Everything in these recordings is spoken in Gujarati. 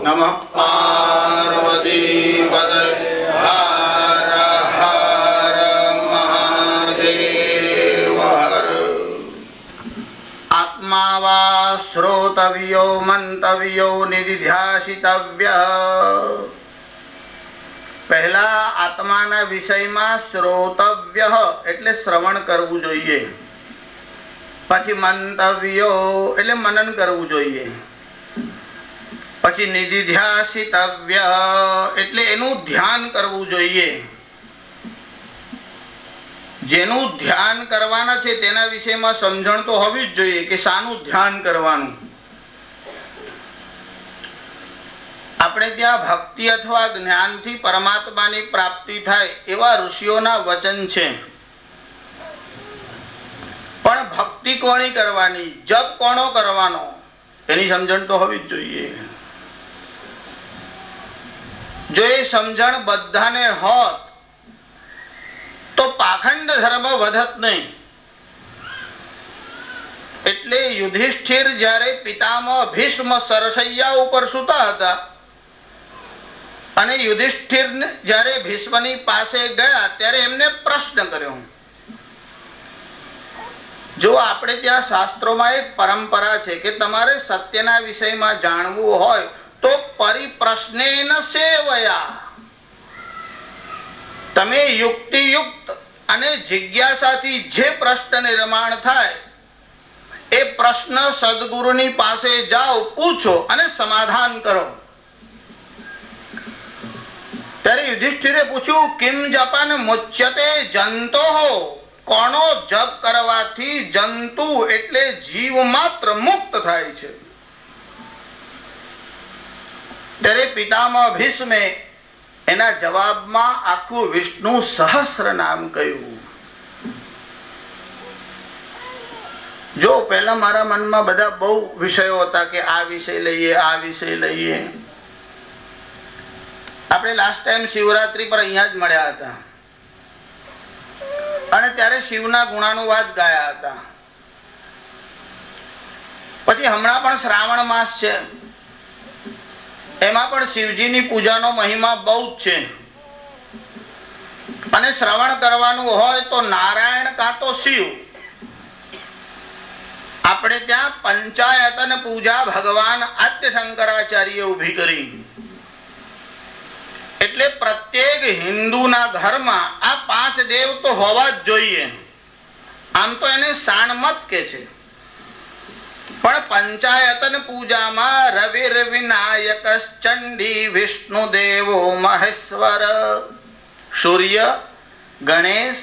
નમઃ પાર્વતી પતય હર હર મહાદેવ હર. આત્મા વા શ્રોતવ્યો મંતવ્યો નિધિધ્યાસિતવ્ય. પહેલા આત્માના વિષયમાં શ્રોતવ્ય એટલે શ્રવણ કરવું જોઈએ, પછી મંતવ્યો એટલે મનન કરવું જોઈએ, પછી નિધિધ્યાસિતવ્ય એટલે એનું ધ્યાન કરવું જોઈએ. જેનું ધ્યાન કરવાના છે તેના વિષયમાં સમજણ તો હોવી જ જોઈએ કે શાનું ધ્યાન કરવાનું. આપણે ત્યાં ભક્તિ અથવા જ્ઞાનથી પરમાત્માની પ્રાપ્તિ થાય એવા ઋષિઓના વચન છે, પણ ભક્તિ કોની કરવાની, જપ કોનો કરવાનો એની સમજણ તો હોવી જ જોઈએ. જો એ સમજણ બધાને હોત તો પાખંડ ધર્મ વધત નહીં. એટલે યુધિષ્ઠિર જ્યારે પિતામહ ભીષ્મ સરસૈયા ઉપર સૂતા હતા અને યુધિષ્ઠિર જ્યારે ભીષ્મની પાસે ગયા ત્યારે એમને પ્રશ્ન કર્યો. જો આપણે ત્યાં શાસ્ત્રોમાં એક પરંપરા છે કે તમારે સત્યના વિષયમાં જાણવું હોય તો પરિપ્રશ્નેન સેવયા, તમે યુક્તિયુક્ત અને જિજ્ઞાસાથી જે પ્રશ્ન નિર્માણ થાય એ પ્રશ્ન સદગુરુની પાસે જાઓ, પૂછો અને સમાધાન કરો. ત્યારે યુધિષ્ઠિરે પૂછ્યું, કિમ જપન મુચ્યતે જંતોઃ, કોનો જપ કરવાથી જંતુ એટલે જીવ માત્ર મુક્ત થાય છે? ત્યારે પિતામહ ભીષ્મે એના જવાબમાં આખું વિષ્ણુ સહસ્ર નામ કહ્યું. જો પહેલા મારા મનમાં બધા બહુ વિષયો હતા કે આ વિષય લઈએ, આ વિષય લઈએ. આપણે લાસ્ટ ટાઈમ શિવરાત્રી પર અહીંયા જ મળ્યા હતા અને ત્યારે શિવના ગુણાનુવાદ ગાયા હતા. પછી હમણાં પણ શ્રાવણ માસ છે, એમાં પણ શિવજીની પૂજાનો મહિમા બહુ જ છે. અને શ્રવણ કરવાનું હોય તો નારાયણ કાં તો શિવ. આપણે ત્યાં પંચાયતન પૂજા ભગવાન આદ્ય શંકરાચાર્ય ઉભી કરી. એટલે પ્રત્યેક હિન્દુના ઘરમાં આ 5 દેવ તો હોવા જ જોઈએ. આમ તો એને શાણમત કે છે, પણ પંચાયતન પૂજામાં રવિર વિનાયક ચંડી વિષ્ણુ દેવો મહેશ્વર, સૂર્ય, ગણેશ,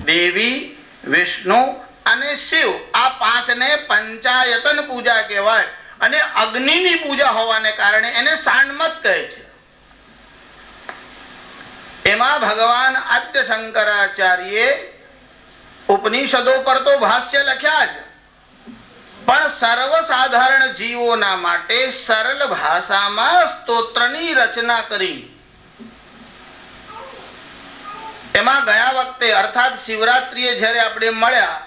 દેવી, વિષ્ણુ અને શિવ, આ 5ને પંચાયતન પૂજા કહેવાય. અને અગ્નિની પૂજા હોવાને કારણે એને શાણમત કહે છે. એમાં ભગવાન આદ્ય શંકરાચાર્ય ઉપનિષદો પર તો ભાષ્ય લખ્યા જ, પણ સર્વસાધારણ જીવોના માટે સરળ ભાષામાં સ્તોત્રની રચના કરી. એમાં ગયા વખતે અર્થાત શિવરાત્રીએ જ્યારે આપણે મળ્યા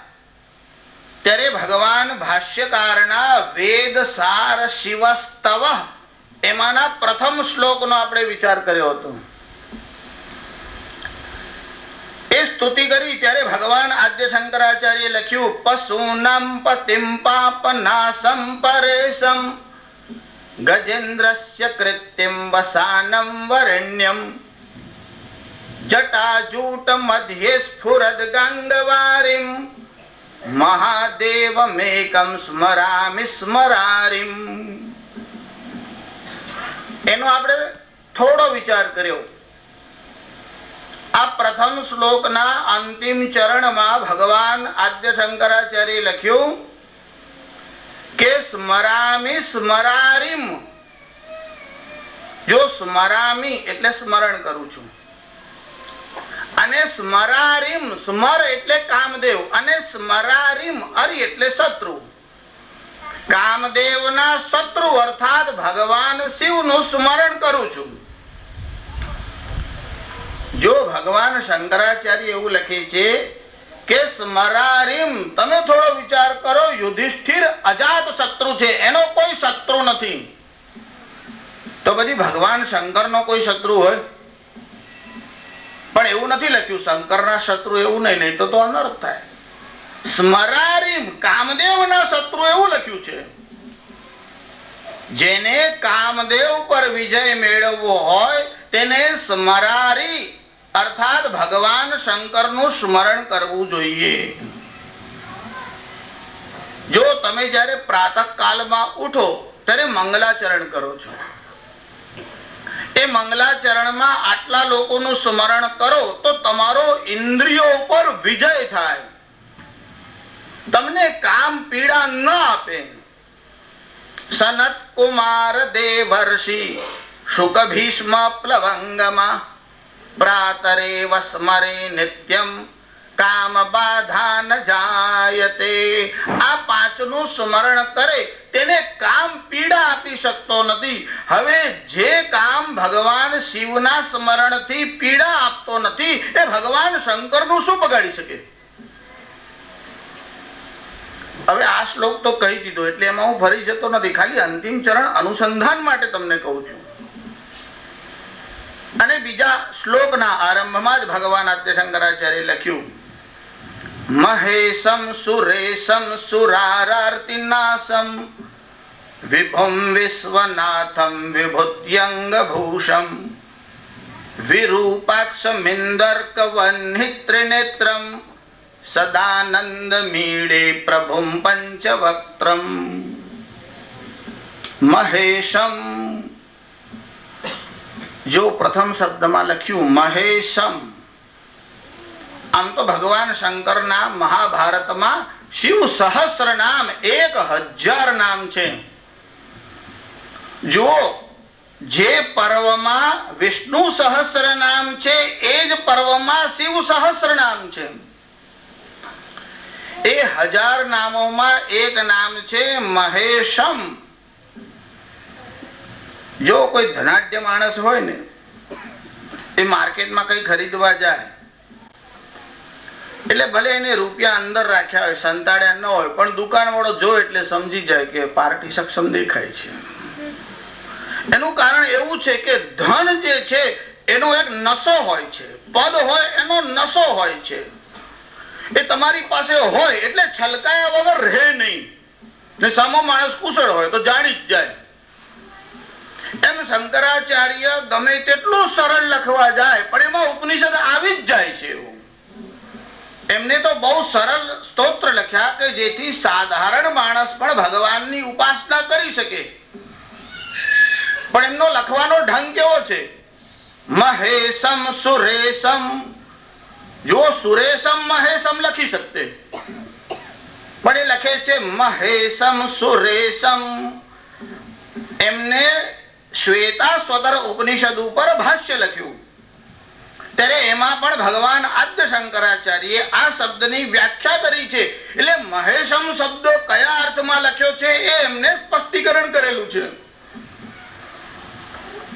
ત્યારે ભગવાન ભાષ્યકારના વેદ સાર શિવસ્તવ એમાંના પ્રથમ શ્લોકનો આપણે વિચાર કર્યો હતો. એ સ્તુતિ કરી ત્યારે ભગવાન આદ્ય શંકરાચાર્ય લખ્યું, પશુનમ પતિમ પાપનાશમ પરેશમ ગજેન્દ્રસ્ય કૃત્યમ વસાનમ વરણ્યમ જટાજૂટ મધ્યે સ્ફુરદ ગંગવારિમ મહાદેવમેકમ સ્મરામિ સ્મરારિમ. એનો આપણે થોડો વિચાર કર્યો. આ પ્રથમ શ્લોકના અંતિમ ચરણમાં ભગવાન આદ્ય શંકરાચાર્ય લખ્યું કે સ્મરામિ સ્મરારિમ. જો સ્મરામિ એટલે સ્મરણ કરું છું, અને સ્મરારિમ સ્મર એટલે કામદેવ, અને સ્મરારિમ અરિ એટલે શત્રુ. કામદેવના શત્રુ અર્થાત ભગવાન શિવનું સ્મરણ કરું છું. જો ભગવાન શંકરાચાર્ય એવું લખે છે કે સ્મરારિમ, તમે થોડો વિચાર કરો, યુધિષ્ઠિર અજાત શત્રુ છે, એનો કોઈ શત્રુ નથી. તો તો પછી ભગવાન શંકરનો કોઈ શત્રુ હોય? પણ એવું નથી લખ્યું શંકરના શત્રુ, એવું નહીં તો અનર્થ થાય. સ્મરારી કામદેવના શત્રુ એવું લખ્યું છે. જેને કામદેવ પર વિજય મેળવવો હોય તેને સ્મરારી અર્થાત ભગવાન શંકરનું સ્મરણ કરવું જોઈએ. જો તમે જ્યારે પ્રાતઃ કાળમાં ઉઠો ત્યારે મંગલાચરણ કરો છો, એ મંગલાચરણમાં આટલા લોકોનું સ્મરણ કરો તો તમારો ઇન્દ્રિયો પર વિજય થાય, તમને કામ પીડા ન આપે. સનત કુમાર દેવર્ષિ શુક ભીષ્મ પ્લવંગમાં પ્રાતરેવ સ્મરે નિત્યમ કામ બાધા ન જાયતે. આ પાંચનું સ્મરણ કરે તેને કામ પીડા આપી શકતો નથી. હવે જે કામ ભગવાન શિવના સ્મરણથી પીડા આપતો નથી એ ભગવાન શંકરનું શું બગાડી શકે? હવે આ શ્લોક તો કહી દીધો એટલે એમાં હું ફરી જતો નથી, ખાલી અંતિમ ચરણ અનુસંધાન માટે તમને કહું છું. અને બીજા શ્લોકના આરંભમાં જ ભગવાન આદ્ય શંકરાચાર્ય લખ્યું, મહેશમ સુરેશમ સુરારાર્તિનાશમ વિભુમ વિશ્વનાથમ વિભૂત્યંગ ભૂષમ વિરૂપાક્ષમિંદર્કવન્નિત્રિનેત્રમ સદાનંદ મીડે પ્રભુમ પંચવક્ત્રમ. મહેશમ, જો પ્રથમ શબ્દમાં લખ્યું મહેશમ, આમ તો ભગવાન શંકરના મહાભારતમાં શિવ સહસ્ર નામ 1000 નામ છે. જો જે પર્વમાં વિષ્ણુ સહસ્ર નામ છે એ જ પર્વમાં શિવ સહસ્ર નામ છે. એ 1000 નામોમાં એક નામ છે મહેશમ. જો કોઈ ધનાઢ્ય માણસ હોય ને એ માર્કેટમાં કઈ ખરીદવા જાય એટલે ભલે એને રૂપિયા અંદર રાખ્યા હોય, સંતાડ્યા ન હોય, પણ દુકાન વાળો જો એટલે સમજી જાય કે પાર્ટી સક્ષમ દેખાય છે. એનું કારણ એવું છે કે ધન જે છે એનો એક નશો હોય છે, પદ હોય એનો નશો હોય છે. એ તમારી પાસે હોય એટલે છલકાયા વગર રહે નહીં. ને સામો માણસ કુશળ હોય તો જાણી જ જાય. એમ શંકરાચાર્ય ગમે તેટલું સરળ લખવા જાય પણ એમાં ઉપનિષદ આવી જ જાય છે. એમને તો બહુ સરળ સ્તોત્ર લખ્યા કે જેથી સાધારણ માણસ પણ ભગવાનની ઉપાસના કરી શકે. પણ એમનો લખવાનો ઢંગ કેવો છે? મહેશમ સુરેશમ. જો સુરેશમ મહેશમ લખી શકતે, પણ એ લખે છે મહેશમ સુરેશમ. એમને શ્વેતા સ્વતર ઉપનિષદ ઉપર ભાષ્ય લખ્યું ત્યારે એમાં પણ ભગવાન આદ્ય શંકરાચાર્ય આ શબ્દની વ્યાખ્યા કરી છે. એટલે મહેશમ શબ્દ કયા અર્થમાં લખ્યો છે એ એમને સ્પષ્ટીકરણ કરેલું છે.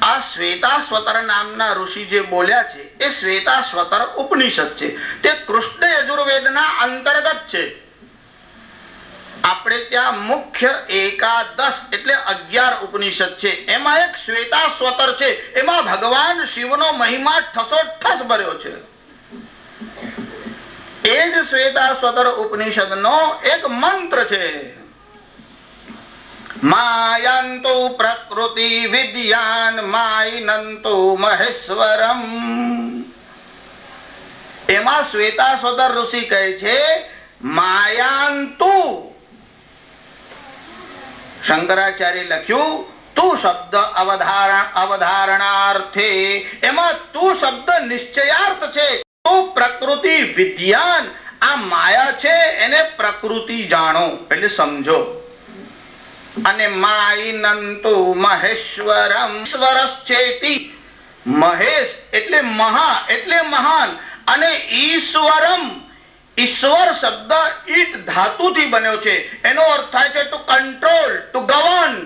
આ શ્વેતા સ્વતર નામના ઋષિ જે બોલ્યા છે એ શ્વેતા સ્વતર ઉપનિષદ છે. તે કૃષ્ણ યજુર્વેદના અંતર્ગત છે. આપણે ત્યાં મુખ્ય 11 એટલે 11 ઉપનિષદ છે, એમાં એક શ્વેતા સ્વતર છે. એમાં ભગવાન શિવનો મહિમા ઠસોઠસ ભર્યો છે. એ જ શ્વેતા સ્વતર ઉપનિષદનો એક મંત્ર છે, માયંતુ પ્રકૃતિ વિદ્યાન માયનંતુ મહેશ્વરમ. એમાં શ્વેતા સ્વતર ઋષિ કહે છે માયાંતુ. શંકરાચાર્ય લખ્યું તું શબ્દ અવધારણાર્થે. એમાં તું શબ્દ નિશ્ચયાર્થ છે. તું પ્રકૃતિ વિદ્યાન. આ માયા છે એને પ્રકૃતિ જાણો એટલે સમજો. અને માયનંતુ મહેશ્વરમ. ઈશ્વરશ્ચેતિ. મહેશ એટલે મહા એટલે મહાન. અને ઈશ્વરમ, ઈશ્વર શબ્દ ઈટ ધાતુથી બન્યો છે. એનો અર્થ થાય છે two control, two govern.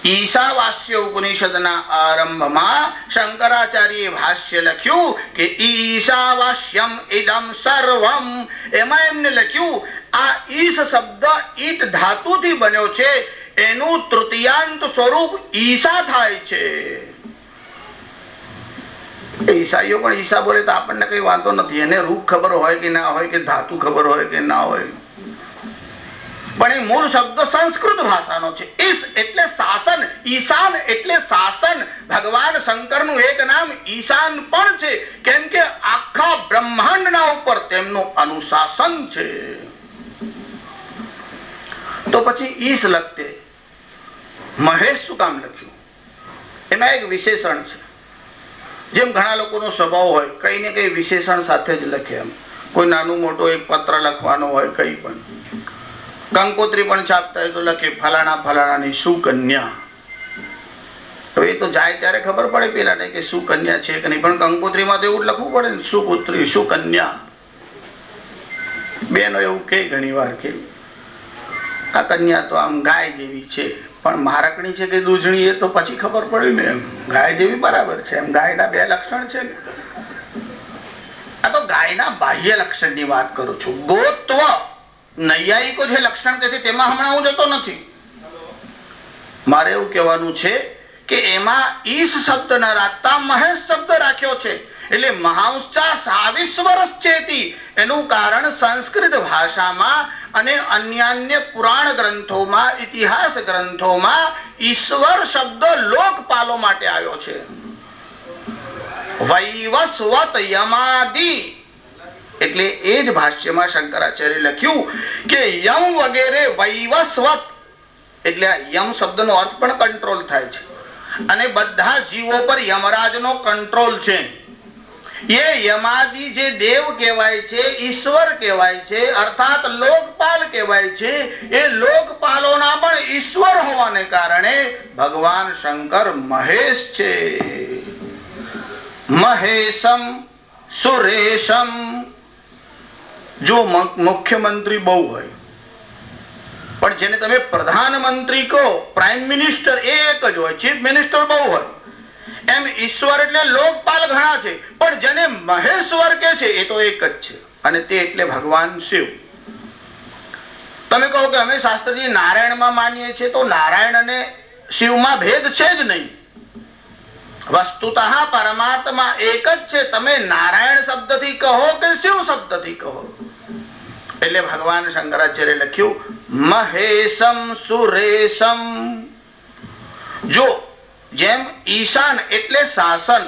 Ishavasya ઉપનિષદના આરંભમાં શંકરાચાર્યએ ભાષ્ય લખ્યું કે ઈશાવાસ્યમ ઇદમ સર્વમ. એમાં એમને લખ્યું આ ઈશ શબ્દ ઈટ ધાતુથી બન્યો છે એનું તૃતીયાંત સ્વરૂપ ઈશા થાય છે. ઈસાઈઓ પણ ઈશા બોલે તો આપણને કઈ વાંધો નથી. એને રૂપ ખબર હોય કે ના હોય, કે ધાતુ ખબર હોય કે ના હોય, પણ એ મૂળ શબ્દ સંસ્કૃત ભાષાનો છે. ઈશ એટલે શાસન, ઈશાન એટલે શાસન. ભગવાન શંકરનું એક નામ ઈશાન પણ છે, કેમ કે આખા બ્રહ્માંડના ઉપર તેમનું અનુશાસન છે. તો પછી ઈશ લખતે મહેશ શું કામ લખ્યું? એમાં એક વિશેષણ છે. જેમ ઘણા લોકોનો સ્વભાવ હોય, કઈ ને કઈ વિશેષણ સાથે જ લખે. એમ કોઈ નાનું મોટો એક પત્ર લખવાનો હોય, કઈ પણ કંકોત્રી પણ છાપતા હોય તો લખે ફલાણા ફલાણાની સુકન્યા. હવે એ તો જાય ત્યારે ખબર પડે પેલા ને કે સુકન્યા છે કે નહીં, પણ કંકોત્રીમાં તો એવું લખવું પડે ને, સુપુત્રી સુકન્યા. બેનો એવું કે ઘણી વાર કે આ કન્યા તો આમ ગાય જેવી છે, પણ મારકણી છે કે દૂધણી, એ તો પછી ખબર પડી ને. એમ ગાય જેવી બરાબર છે, એમ ગાયના બે લક્ષણ છે ને. આ તો ગાયના બાહ્ય લક્ષણની વાત કરું છું. ગોત્વ નૈયાયિકો જે લક્ષણ કે છે તેમાં હમણાં હું જતો નથી. મારે એવું કહેવાનું છે કે એમાં ઈશ શબ્દ ન રાખતા મહેશ શબ્દ રાખ્યો છે. એટલે મહાંશ્ચા સાવિસ્વરસ ચેતી, એનું કારણ સંસ્કૃત ભાષામાં અને અન્ય પુરાણ ગ્રંથોમાં, ઇતિહાસ ગ્રંથોમાં ઈશ્વર શબ્દ લોકપાલો માટે આવ્યો છે. વૈવસ્વત યમાદિ, એટલે એ જ ભાષ્યમાં શંકરાચાર્ય લખ્યું કે યમ વગેરે વૈવસ્વત, એટલે યમ શબ્દનો અર્થ પણ કંટ્રોલ થાય છે, અને બધા જીવો પર યમરાજનો કંટ્રોલ છે. એ યમાદિ જે દેવ કહેવાય છે, ઈશ્વર કહેવાય છે, અર્થાત લોકપાલ કહેવાય છે. એ લોકપાલોના પણ ઈશ્વર હોવાને કારણે ભગવાન શંકર મહેશ છે. મહેશમ સુરેશમ. જો મુખ્યમંત્રી બહુ હોય, પણ જેને તમે પ્રધાનમંત્રી કહો, પ્રાઇમ મિનિસ્ટર, એ એક જ હોય. ચીફ મિનિસ્ટર બહુ હોય. એમ ઈશ્વર એટલે લોકપાલ ઘણા છે, પણ જેને મહેશ્વર કે છે એ તો એક જ છે, અને તે એટલે ભગવાન શિવ. તમે કહો કે અમે શાસ્ત્રજી નારાયણમાં માનીએ છીએ, તો નારાયણ અને શિવમાં ભેદ છે જ નહીં. વસ્તુતઃ પરમાત્મા એક જ છે. તમે નારાયણ શબ્દથી કહો કે શિવ શબ્દથી કહો. એટલે ભગવાન શંકરાચાર્ય લખ્યું મહેશમ સુરેશમ. જો જેમ ઈશાન એટલે શાસન,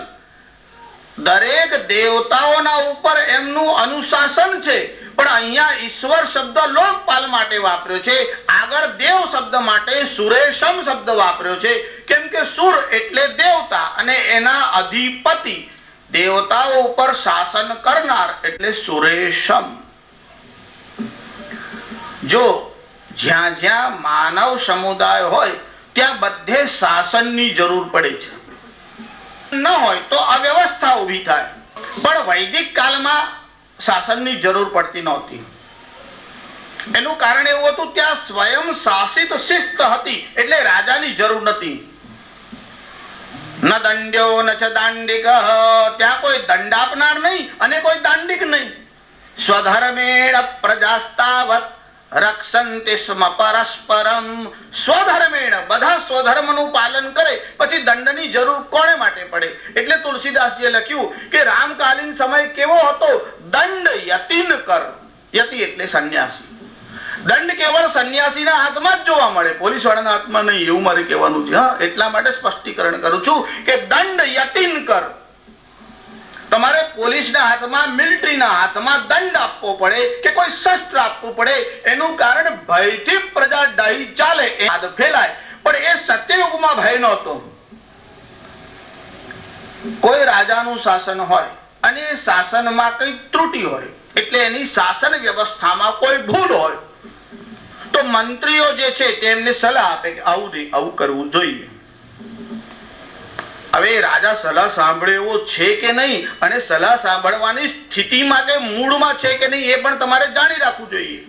દરેક દેવતાઓના ઉપર એમનું અનુશાસન છે, પણ અહીંયા ઈશ્વર શબ્દ લોકપાલ માટે વાપર્યો છે. આગળ દેવ શબ્દ માટે સુરેશમ શબ્દ વાપર્યો છે, કેમ કે સુર એટલે દેવતા અને એના અધિપતિ, દેવતાઓ ઉપર શાસન કરનાર એટલે સુરેશમ. જો જ્યાં જ્યાં માનવ સમુદાય હોય ત્યાં બધે શાસનની જરૂર પડે છે. ન હોય તો અવ્યવસ્થા ઊભી થાય. પણ વૈદિક કાળમાં શાસનની જરૂર પડતી નહોતી. એનું કારણ એવું હતું, ત્યાં સ્વયં શાસિત શિસ્ત હતી, એટલે રાજાની જરૂર નથી. ન દંડ્યો ન ચ દાંડિક, ત્યાં કોઈ દંડ આપનાર નહીં અને કોઈ દાંડિક નહીં. સ્વધર્મેણ પ્રજાસ્તાવત રક્ષંતિ સ્મ પરસ્પરમ. સ્વધર્મેણ, બધા સ્વધર્મનું પાલન કરે, પછી દંડની જરૂર કોને માટે પડે? એટલે તુલસીદાસજીએ લખ્યું કે રામકાલીન સમય કેવો હતો? દંડ યતિન કર. યતિ એટલે સંન્યાસી. દંડ કેવળ સંન્યાસીના હાથમાં જ જોવા મળે, પોલીસ વાળાના હાથમાં નહીં, એવું મારે કહેવાનું છે. હા, એટલા માટે સ્પષ્ટીકરણ કરું છું કે દંડ યતિન કર. તમારે પોલીસના હાથમાં, મિલિટરીના હાથમાં દંડ આપવો પડે કે કોઈ શસ્ત્ર આપવું પડે. એનું કારણ ભયથી પ્રજા ડાહી ચાલે, એ હાથ ફેલાય. પણ એ સત્યયુગમાં ભય નહોતો. કોઈ રાજાનું શાસન હોય અને એ શાસનમાં કઈ ત્રુટિ હોય, એટલે એની શાસન વ્યવસ્થામાં કોઈ ભૂલ હોય, તો મંત્રીઓ જે છે તેમને સલાહ આપે કે આવું નહીં, આવું કરવું જોઈએ. હવે રાજા સલાહ સાંભળે એવો છે કે નહીં, અને સલાહ સાંભળવાની સ્થિતિમાં કે મૂળમાં છે કે નહીં, એ પણ તમારે જાણી રાખવું જોઈએ.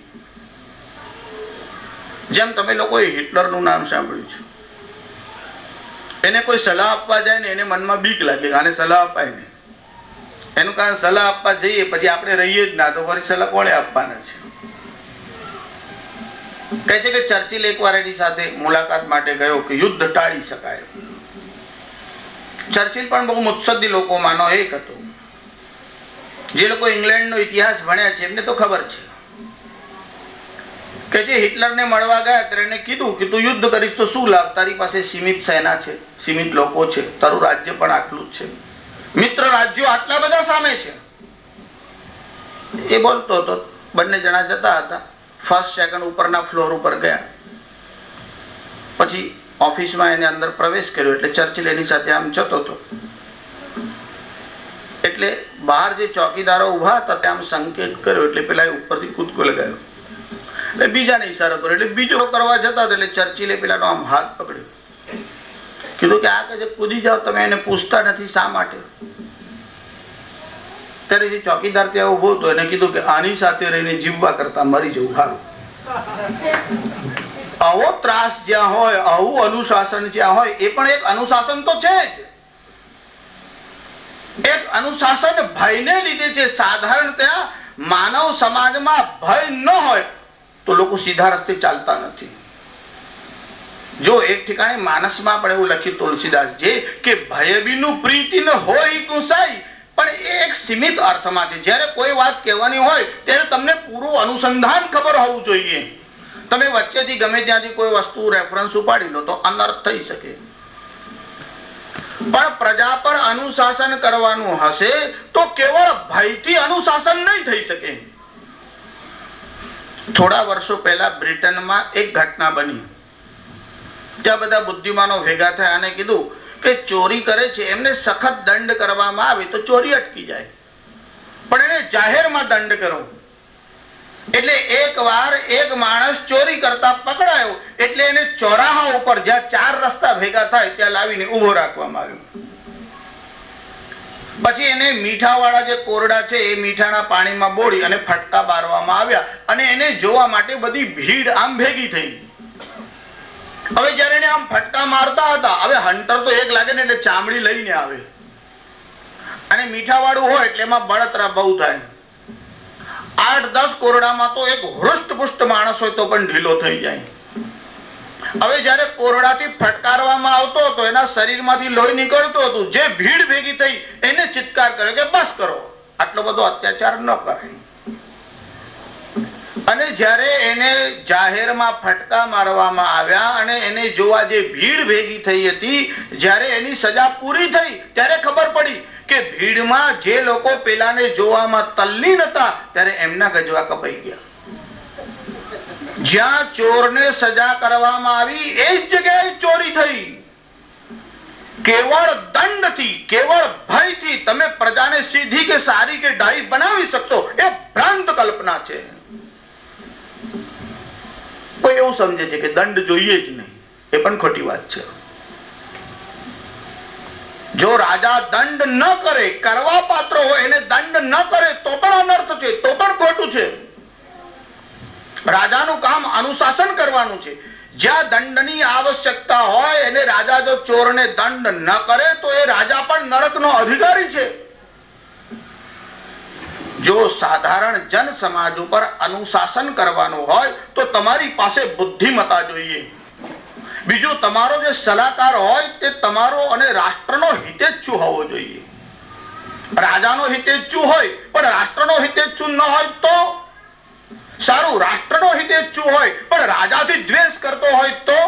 જેમ તમે લોકોએ હિટલરનું નામ સાંભળ્યું છે, એને કોઈ સલાહ આપવા જાય ને એને મનમાં બીક લાગે, આને સલાહ અપાય નહીં. એનું કારણ સલાહ આપવા જઈએ પછી આપણે રહીએ જ ના, તો ફરી સલાહ કોણે આપવાના છે? કહે છે કે ચર્ચિલ એકવાર એની સાથે મુલાકાત માટે ગયો કે યુદ્ધ ટાળી શકાય. ચર્ચિલ પણ બહુ મુત્સદ્દી લોકોમાંનો એક હતો. જે લોકો ઇંગ્લેન્ડનો ઇતિહાસ ભણ્યા છે એમને તો ખબર છે કે જે હિટલરને મળવા ગયા ત્યારે એને કીધું કે તું યુદ્ધ કરીશ તો શું લાભ, તારી પાસે સીમિત સેના છે, સીમિત લોકો છે, તારું રાજ્ય પણ આટલું જ છે, મિત્ર રાજ્યો આટલા બધા સામે છે. એ બોલતો હતો. બંને જણા જતા હતા. ફર્સ્ટ સેકન્ડ ઉપરના ફ્લોર ઉપર ગયા. પછી ઓફિસમાં એને અંદર પ્રવેશ કર્યો એટલે ચર્ચિલ એની સાથે આમ જતો હતો. એટલે બહાર જે ચોકીદારો ઉભા હતા ત્યાં સંકેત કર્યો એટલે પેલા ઉપરથી કૂદકો લગાવ્યો. એટલે બીજાને ઈશારો કર્યો એટલે બીજો કરવા જતા હતા એટલે ચર્ચિલે પેલાનો આમ હાથ પકડ્યો. કીધું કે આ કે કૂદી જાઓ, તમે એને પૂછતા નથી શા માટે? ત્યારે જે ચોકીદાર ત્યાં ઉભો હતો એને કીધું કે આની સાથે રહીને જીવવા કરતા મરી જવું સારું. આવો ત્રાસ જ્યાં હોય, આવું અનુશાસન જ્યાં હોય, એ પણ એક અનુશાસન તો છે જ. એક અનુશાસન ભયને લીધે છે. સાધારણતઃ માનવ સમાજમાં ભય ન હોય તો લોકો સીધા રસ્તે ચાલતા નથી. જો એક ઠેકાણે માનસમાં પણ એવું લખ્યું તુલસીદાસજી કે ભય બીનું પ્રીતિ ન હોય ગુસાઈ, પણ એ એક સીમિત અર્થમાં છે. જ્યારે કોઈ વાત કહેવાની હોય ત્યારે તમને પૂરું અનુસંધાન ખબર હોવું જોઈએ. તમે વચ્ચેથી ગમે ત્યાંથી કોઈ વસ્તુ રેફરન્સ ઉપાડી લો તો અનર્થ થઈ શકે. પણ પ્રજા પર અનુશાસન કરવાનું હશે તો કેવળ ભયથી અનુશાસન નહીં થઈ શકે. થોડા વર્ષો પહેલા બ્રિટનમાં એક ઘટના બની. ત્યાં બધા બુદ્ધિમાનો ભેગા થયા અને કીધું કે ચોરી કરે છે એમને સખત દંડ કરવામાં આવે તો ચોરી અટકી જાય, પણ એને જાહેરમાં દંડ કરો. એટલે એકવાર એક માણસ ચોરી કરતા પકડાયો એટલે એને ચોરાહા ઉપર જ્યાં 4 રસ્તા ભેગા થાય ત્યાં લાવીને ઉભો રાખવામાં આવ્યો. પછી એને મીઠાવાળા જે કોરડા છે એ મીઠાના પાણીમાં બોળી અને ફટકા મારવામાં આવ્યા અને એને જોવા માટે બધી ભીડ આમ ભેગી થઈ. હવે જયારે એને આમ ફટકા મારતા હતા, હવે હન્ટર તો એક લાગે ને એટલે ચામડી લઈને આવે અને મીઠાવાળું હોય એટલે એમાં બળતરા બહુ થાય. 8-10 કોરડામાં તો એક હૃષ્ટપુષ્ટ માણસ હોય તો પણ ઢીલો થઈ જાય. હવે જયારે કોરડાથી ફટકારવામાં આવતો હતો એના શરીરમાંથી લોહી નીકળતું હતું. જે ભીડ ભેગી થઈ એને ચિત્કાર કર્યો કે બસ કરો, આટલો બધો અત્યાચાર ન કરાય. અને જ્યારે એને જાહેરમાં ફટકા મારવામાં આવ્યા અને એને જોવા જે ભીડ ભેગી થઈ હતી, જ્યારે એની સજા પૂરી થઈ ત્યારે ખબર પડી કે ભીડમાં જે લોકો પેલાને જોવામાં તલ્લીન હતા ત્યારે એમના ગજવા કપાઈ ગયા. જ્યાં ચોરને સજા કરવામાં આવી એ જ જગ્યાએ ચોરી થઈ. કેવળ દંડથી, કેવળ ભયથી તમે પ્રજાને સીધી કે સારી કે ડાહી બનાવી શકશો એ ભ્રાંત કલ્પના છે. કોઈ એવું સમજે છે કે દંડ જોઈએ જ નહીં, એ પણ ખોટી વાત છે. જો રાજા દંડ ન કરે, કરવા પાત્ર હોય એને દંડ ન કરે તો પણ અનર્થ છે, તો પણ ખોટું છે. રાજાનું કામ અનુશાસન કરવાનું છે. જ્યાં દંડની આવશ્યકતા હોય એને રાજા જો ચોરને દંડ ન કરે તો એ રાજા પણ નરકનો અધિકારી છે. જો સાધારણ જન સમાજ ઉપર અનુશાસન કરવાનું હોય તો તમારી પાસે બુદ્ધિમત્તા જોઈએ. બીજું, તમારો જે સલાહકાર હોય તે તમારો અને રાષ્ટ્રનો હિતેચ્છુ હોવો જોઈએ. રાજાનો હિતેચ્છુ હોય પણ રાષ્ટ્રનો હિતેચ્છુ ન હોય તો સારું, રાષ્ટ્રનો હિતેચ્છુ હોય પણ રાજાથી દ્વેષ કરતો હોય તો.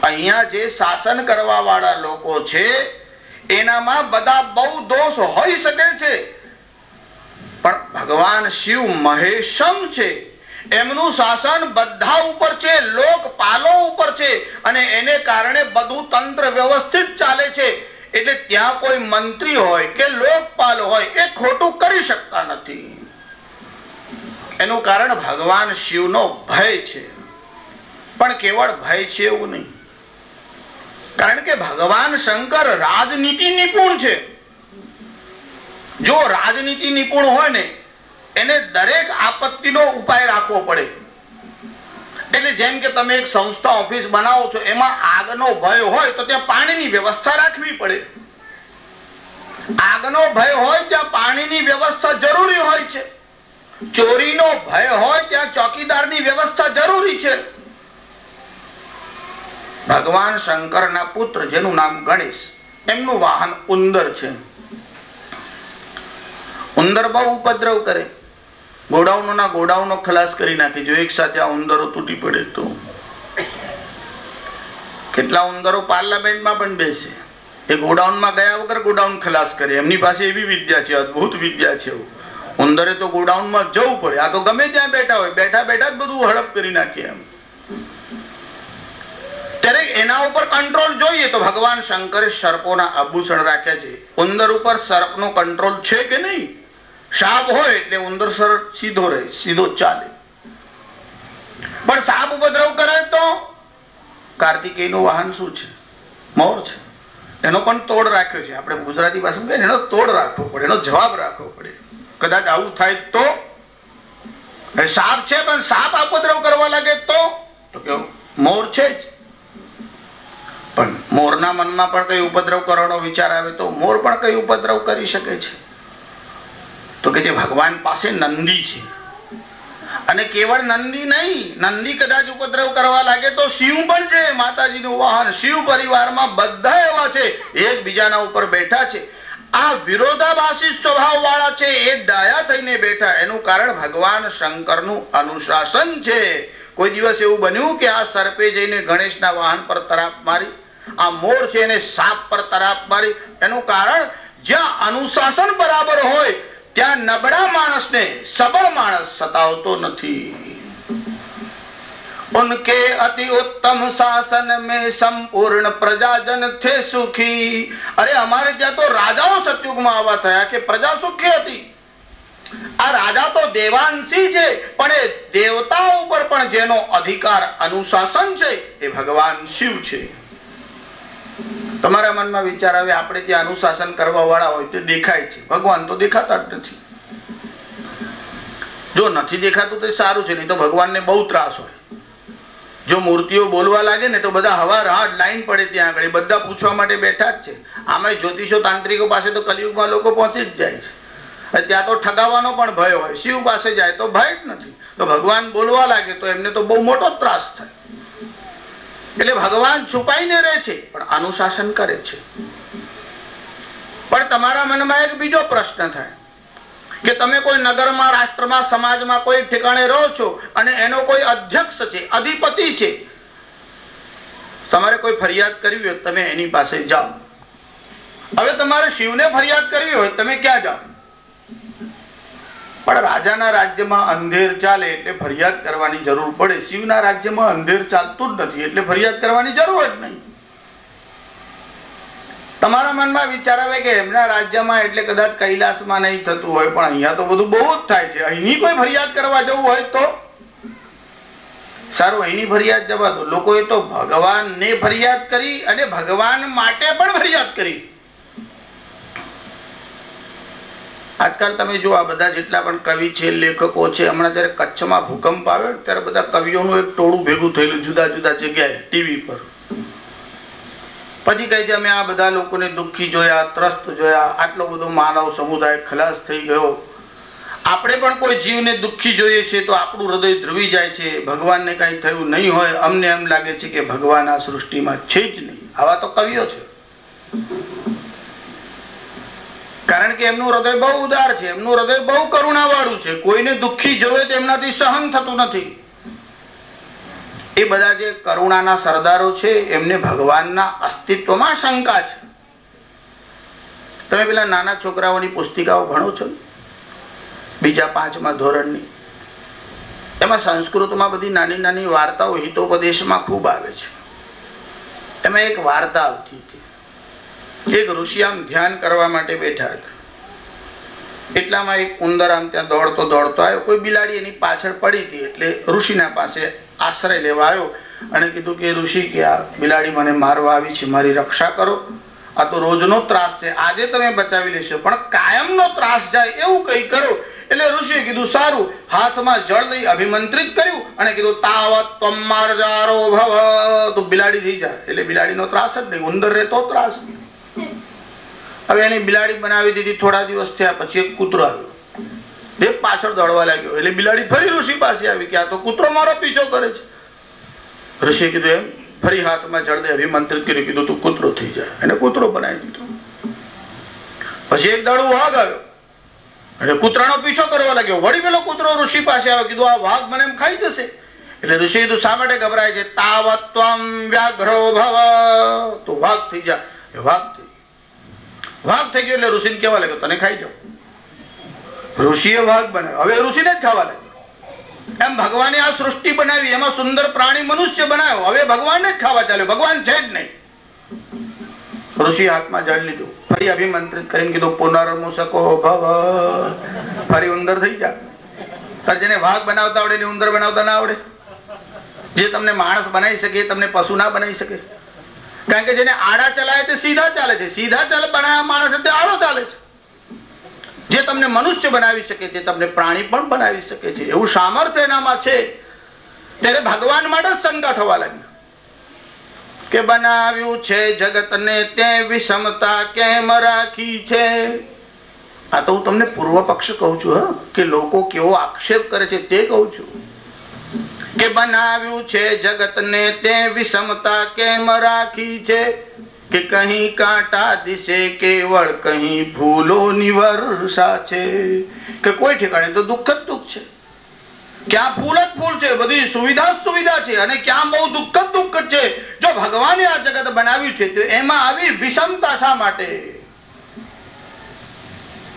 અહીંયા જે શાસન કરવા વાળા લોકો છે એનામાં બધા બહુ દોષ હોઈ શકે છે, પણ ભગવાન શિવ મહેશમ છે. એમનું શાસન બધા ઉપર છે, લોકપાલો ઉપર છે અને એને કારણે બધું તંત્ર વ્યવસ્થિત ચાલે છે. એટલે ત્યાં કોઈ મંત્રી હોય કે લોકપાલ હોય એ ખોટું કરી શકતા નથી. એનું કારણ ભગવાન શિવનો ભય છે. પણ કેવળ ભય છે એવું નહીં, કારણ કે ભગવાન શંકર રાજનીતિ નિપુણ છે. જો રાજનીતિ નિપુણ હોય ને એને દરેક આપત્તિનો ઉપાય રાખવો પડે. એટલે જેમ કે તમે એક સંસ્થા ઓફિસ બનાવો છો, એમાં આગનો ભય હોય તો ત્યાં પાણીની વ્યવસ્થા રાખવી પડે. આગનો ભય હોય ત્યાં પાણીની વ્યવસ્થા જરૂરી હોય છે. ચોરીનો ભય હોય ત્યાં ચોકીદારની વ્યવસ્થા જરૂરી છે. ભગવાન શંકરના પુત્ર જેનું નામ ગણેશ, એમનું વાહન ઉંદર છે. ઉંદર બહુ ઉપદ્રવ કરે, ગોડાઉનો ખલાસ કરી નાખે. જો એક સાથે આ ઉંદરો તૂટી પડે તો કેટલા ઉંદરો પાર્લામેન્ટમાં પણ બેસે, એ ગોડાઉનમાં ગયા વગર ગોડાઉન ખલાસ કરે. એમની પાસે એવી વિદ્યા છે, અદભુત વિદ્યા છે. ઉંદરે તો ગોડાઉનમાં જવું પડે, આ તો ગમે ત્યાં બેઠા હોય, બેઠા બેઠા જ બધું હડપ કરી નાખે. એમ ત્યારે એના ઉપર કંટ્રોલ જોઈએ તો ભગવાન શંકરે સર્પોના આભૂષણ રાખ્યા છે. ઉંદર ઉપર સર્પનો કંટ્રોલ છે કે નહીં? સાપ હોય એટલે ઉંદર સીધો રહે, સીધો ચાલે. પણ સાપ ઉપદ્રવ કરે તો કાર્તિકેયનું વાહન શું છે? મોર છે. એનો પણ તોડ રાખ્યો છે. આપણે ગુજરાતી ભાષામાં કહીએ એનો તોડ રાખવો પડે, એનો જવાબ રાખવો પડે. કદાચ આવું થાય તો સાપ છે પણ સાપ ઉપદ્રવ કરવા લાગે તો કેવું? મોર છે જ, પણ મોરના મનમાં પણ કઈ ઉપદ્રવ કરવાનો વિચાર આવે તો મોર પણ કઈ ઉપદ્રવ કરી શકે છે. તો કે જે ભગવાન પાસે નંદી છે, અને કેવળ નંદી નહીં, નંદી કદાચ ઉપદ્રવ કરવા લાગે તો શિવ પણ છે, માતાજીનું વાહન. શિવ પરિવારમાં બધા એવા છે, એકબીજાના ઉપર બેઠા છે. આ વિરોધાભાસી સ્વભાવ વાળા છે, એ ડાયા થઈને બેઠા. એનું કારણ ભગવાન શંકરનું અનુશાસન છે. કોઈ દિવસ એવું બન્યું કે આ સર્પે જઈને ગણેશના વાહન પર તરાપ મારી, આ મોર છે એને સાપ પર તરાપ મારી? એનું કારણ જ્યાં અનુશાસન બરાબર હોય ત્યાં નબળા માણસને સબળ માણસ સતાવતો નથી. ઉનકે અતિ ઉત્તમ શાસન में संपूर्ण प्रजाजन थे सुखी. અરે અમારે ત્યાં તો રાજાઓ સતયુગમાં આવા થયા કે પ્રજા સુખી હતી. આ રાજા તો દેવાંશી છે, પણ એ દેવતાઓ ઉપર પણ જેનો અધિકાર અનુશાસન છે એ ભગવાન શિવ છે. તમારા મનમાં વિચાર આવે, આપણે ત્યાં અનુશાસન કરવા વાળા હોય તે દેખાય છે, ભગવાન તો દેખાતા જ નથી. જો નથી દેખાતું તો સારું છે, નહીં તો ભગવાનને બહુ ત્રાસ હોય. જો મૂર્તિઓ બોલવા લાગે ને તો બધા હવાર હાડ લાઈન પડે ત્યાં આગળ, બધા પૂછવા માટે બેઠા જ છે. આમાં જ્યોતિષો તાંત્રિકો પાસે તો કલિયુગમાં લોકો પહોંચી જ જાય છે. ત્યાં તો ઠગાવવાનો પણ ભય હોય. શિવ પાસે જાય તો ભય જ નથી. તો ભગવાન બોલવા લાગે તો એમને તો બહુ મોટો ત્રાસ થાય. એટલે ભગવાન છુપાઈને રહે છે પણ અનુશાસન કરે છે. પણ તમારા મનમાં એક બીજો પ્રશ્ન થાય કે તમે કોઈ નગરમાં, રાષ્ટ્રમાં, સમાજમાં કોઈ ઠેકાણે રહો છો અને એનો કોઈ અધ્યક્ષ છે, અધિપતિ છે. તમારે કોઈ ફરિયાદ કરવી હોય તમે એની પાસે જાઓ. હવે તમારે શિવને ફરિયાદ કરવી હોય તમે ક્યાં જાઓ? પણ રાજાના રાજ્યમાં અંધેર ચાલે એટલે ફરિયાદ કરવાની જરૂર પડે. શિવના રાજ્યમાં અંધેર ચાલતું જ નથી એટલે ફરિયાદ કરવાની જરૂર જ નહીં. તમારા મનમાં વિચાર આવે કે એમના રાજ્યમાં એટલે કદાચ કૈલાસમાં નહીં થતું હોય, પણ અહીંયા તો બધું બહુ જ થાય છે. અહીંની કોઈ ફરિયાદ કરવા જવું હોય તો સારું, અહીંની ફરિયાદ જવા દો. લોકોએ તો ભગવાનને ફરિયાદ કરી અને ભગવાન માટે પણ ફરિયાદ કરી. આજકાલ તમે જો આ બધા જેટલા પણ કવિ છે, લેખકો છે, હમણાં જયારે કચ્છમાં ભૂકંપ આવ્યો ત્યારે બધા કવિઓનું એક ટોળું ભેગું થયેલું જુદા જુદા જગ્યાએ ટીવી પર. પછી કહે છે અમે આ બધા લોકોને દુઃખી જોયા, ત્રસ્ત જોયા, આટલો બધો માનવ સમુદાય ખલાસ થઈ ગયો. આપણે પણ કોઈ જીવને દુઃખી જોઈએ છે તો આપણું હૃદય ધ્રુવી જાય છે. ભગવાનને કઈ થયું નહીં હોય, અમને એમ લાગે છે કે ભગવાન આ સૃષ્ટિમાં છે જ નહીં. આવા તો કવિઓ છે. કારણ કે એમનું હૃદય બહુ ઉદાર છે, એમનું હૃદય બહુ કરુણાવાળું છે. કોઈને દુઃખી જોવે તો એમનાથી સહન થતું નથી. એ બધા જે કરુણાના સરદારો છે એમને ભગવાનના અસ્તિત્વમાં શંકા છે. તમે પેલા નાના છોકરાઓની પુસ્તિકાઓ ભણો છો, બીજા 5મા ધોરણની, એમાં સંસ્કૃતમાં બધી નાની નાની વાર્તાઓ હિતોપદેશમાં ખૂબ આવે છે. એમાં એક વાર્તા આવતી હતી. એક ઋષિ આમ ધ્યાન કરવા માટે બેઠા હતા. એટલામાં એક ઉંદર આમ ત્યાં દોડતો દોડતો આવ્યો. કોઈ બિલાડી એની પાછળ પડી હતી એટલે ઋષિના પાસે આશ્રય લેવા આવ્યો અને કીધું કે ઋષિ કે આ બિલાડી મને મારવા આવી છે, મારી રક્ષા કરો. આ તો રોજનો ત્રાસ છે, આજે તમે બચાવી લેશો પણ કાયમનો ત્રાસ જાય એવું કઈ કરો. એટલે ઋષિએ કીધું સારું. હાથમાં જળ દઈ અભિમંત્રિત કર્યું અને કીધું તાવત ત્વમાર્જારો ભવ, તો બિલાડી થઈ જાય. એટલે બિલાડીનો ત્રાસ જ નહીં, ઉંદર રહેતો ત્રાસ નહીં. હવે એની બિલાડી બનાવી દીધી. થોડા દિવસ થયા પછી એક કૂતરો આવ્યો. એક પાછળ દોડવા લાગ્યો. એટલે બિલાડી ફરી ઋષિ પાસે આવી કે આ તો કૂતરો મારો પીછો કરે છે. ઋષિએ કીધું એમ, ફરી હાથમાં જળ દે અભિમંત્રિત કર્યું, કીધું તું કૂતરો થઈ જાય. એને કૂતરો બનાવી દીધો. પછી એક દાડો વાઘ આવ્યો એટલે કૂતરાનો પીછો કરવા લાગ્યો. વળી પેલો કૂતરો ઋષિ પાસે આવ્યો, કીધું આ વાઘ મને એમ ખાઈ જશે. એટલે ઋષિ કીધું શા માટે ગભરાય છે? તાવત્વમ વ્યાઘ્રો ભવ, તો વાઘ થઈ જા. વાઘ થઈ ગયો એટલે ઋષિને કહેવા લાગ્યો તને ખાઈ જાવ. ઋષિએ વાઘ બનાવ્યો, હવે ઋષિને જ ખાવા લાગ્યો. એમ ભગવાને આ સૃષ્ટિ બનાવી, એમાં સુંદર પ્રાણી મનુષ્ય બનાવ્યો, હવે ભગવાનને જ ખાવા ચાલ્યો. ભગવાન છે જ નહીં. ઋષિ હાથમાં જળ લીધું, ફરી અભિમંત્રિત કરીને કીધું પુનર્મુસકો ભવ, ફરી ઉંદર થઈ જા. જેને વાઘ બનાવતા આવડે ને ઉંદર બનાવતા ના આવડે. જે તમને માણસ બનાવી શકે તમને પશુ ના બનાવી શકે. કારણ કે જેને આડા ચલાય તે સીધા ચાલે છે, સીધા ચાલે બનાવ્યા માણસ તે આડો ચાલે છે. જે તમને મનુષ્ય બનાવી શકે તે તમને પ્રાણી પણ બનાવી શકે છે. એવું સામર્થ્ય એનામાં છે. ત્યારે ભગવાન માટે જ શંકા થવા લાગી કે બનાવ્યું છે જગતને તે વિષમતા કેમ રાખી છે. આ તો હું તમને પૂર્વ પક્ષ કહું છું કે લોકો કેવો આક્ષેપ કરે છે તે કહું છું કે બનાવ્યું છે જગતને તે વિષમતા કેમ રાખી છે કે કहीं કાંટા દિશે કેવળ કहीं ફૂલોની વર્ષા છે. કે કોઈ ઠેકાણે તો દુઃખ જ દુઃખ છે, ક્યાં ફૂલ જ ફૂલ છે, બધી સુવિધા જ સુવિધા છે, અને ક્યાં બહુ દુઃખ જ દુઃખ છે. જો ભગવાને આ જગત બનાવ્યું છે તો એમાં આવી વિષમતા શા માટે?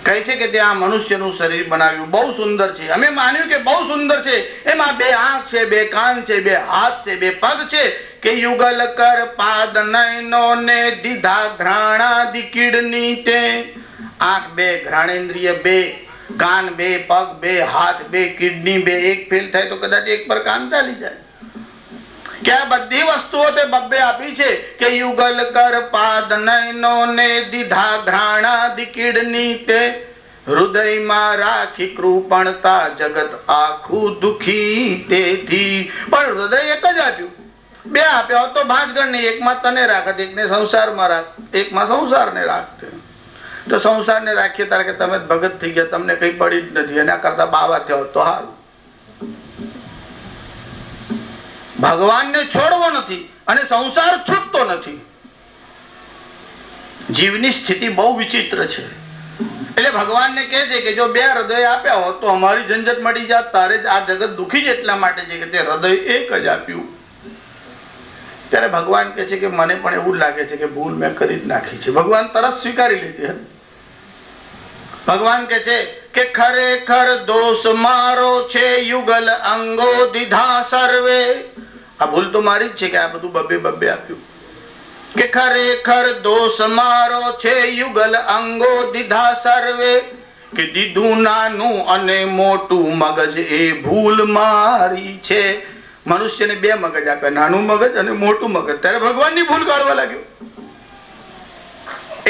કહે છે કે ત્યાં મનુષ્યનું શરીર બનાવ્યું બહુ સુંદર છે, અમે માન્યું કે બહુ સુંદર છે, એમાં 2 આંખ છે, 2 કાન છે, 2 હાથ છે, 2 પગ છે, કે યુગલ કર પાદ નયનો ને દીધા ઘ્રાણાદિ કિડની તે. આંખ 2, ઘ્રાણેન્દ્રિય 2, કાન 2, પગ 2, હાથ 2, કિડની 2. એક ફેલ થાય તો કદાચ એક પર કામ ચાલી જાય. કે આ બધી વસ્તુઓ તે બબ્બે આપી છે કે યુગલ કર પાદ નયનો ને દીધા ઘ્રાણાદિ કિડની તે. હૃદયમાં રાખી કૃપણતા જગત આખું દુખી તેથી. પણ હૃદય એક જ આપ્યું, 2 આપ્યા તો ભાંજગણ નહીં. એકમાં તને રાખત, એકને સંસારમાં રાખ, એકમાં સંસારને રાખતે. તો સંસારને રાખીએ ત્યારે કે તમે ભગત થઈ ગયા, તમને કઈ પડી જ નથી, એના કરતા બાવા થયો તો સારું. ભગવાનને છોડવો નથી અને સંસાર છૂટતો નથી. જીવની સ્થિતિ બહુ વિચિત્ર છે. એટલે ભગવાનને કહે છે કે જો 2 હૃદય આપ્યા હોત તો અમારી ઝંઝટ મટી જાત. તારે આ જગત દુખી જ એટલા માટે છે કે તે હૃદય એક જ આપ્યું. ત્યારે ભગવાન કહે છે કે મને પણ એવું લાગે છે કે ભૂલ મેં કરી જ નાખી છે. ભગવાન તરત સ્વીકારી લે છે. ભગવાન કહે છે કે ખરેખર દોષ મારો છે, યુગલ અંગો દીધા સર્વે. આ ભૂલ તો મારી જ છે કે આ બધું બબ્બે આપ્યું. કે ખરેખર દોષ મારો છે, યુગલ અંગો દીધા સર્વે. કે દીધું નાનું અને મોટું મગજ એ ભૂલ મારી છે. મનુષ્યને 2 મગજ આપ્યા, નાનું મગજ અને મોટું મગજ. ત્યારે ભગવાનની ભૂલ કાઢવા લાગ્યો.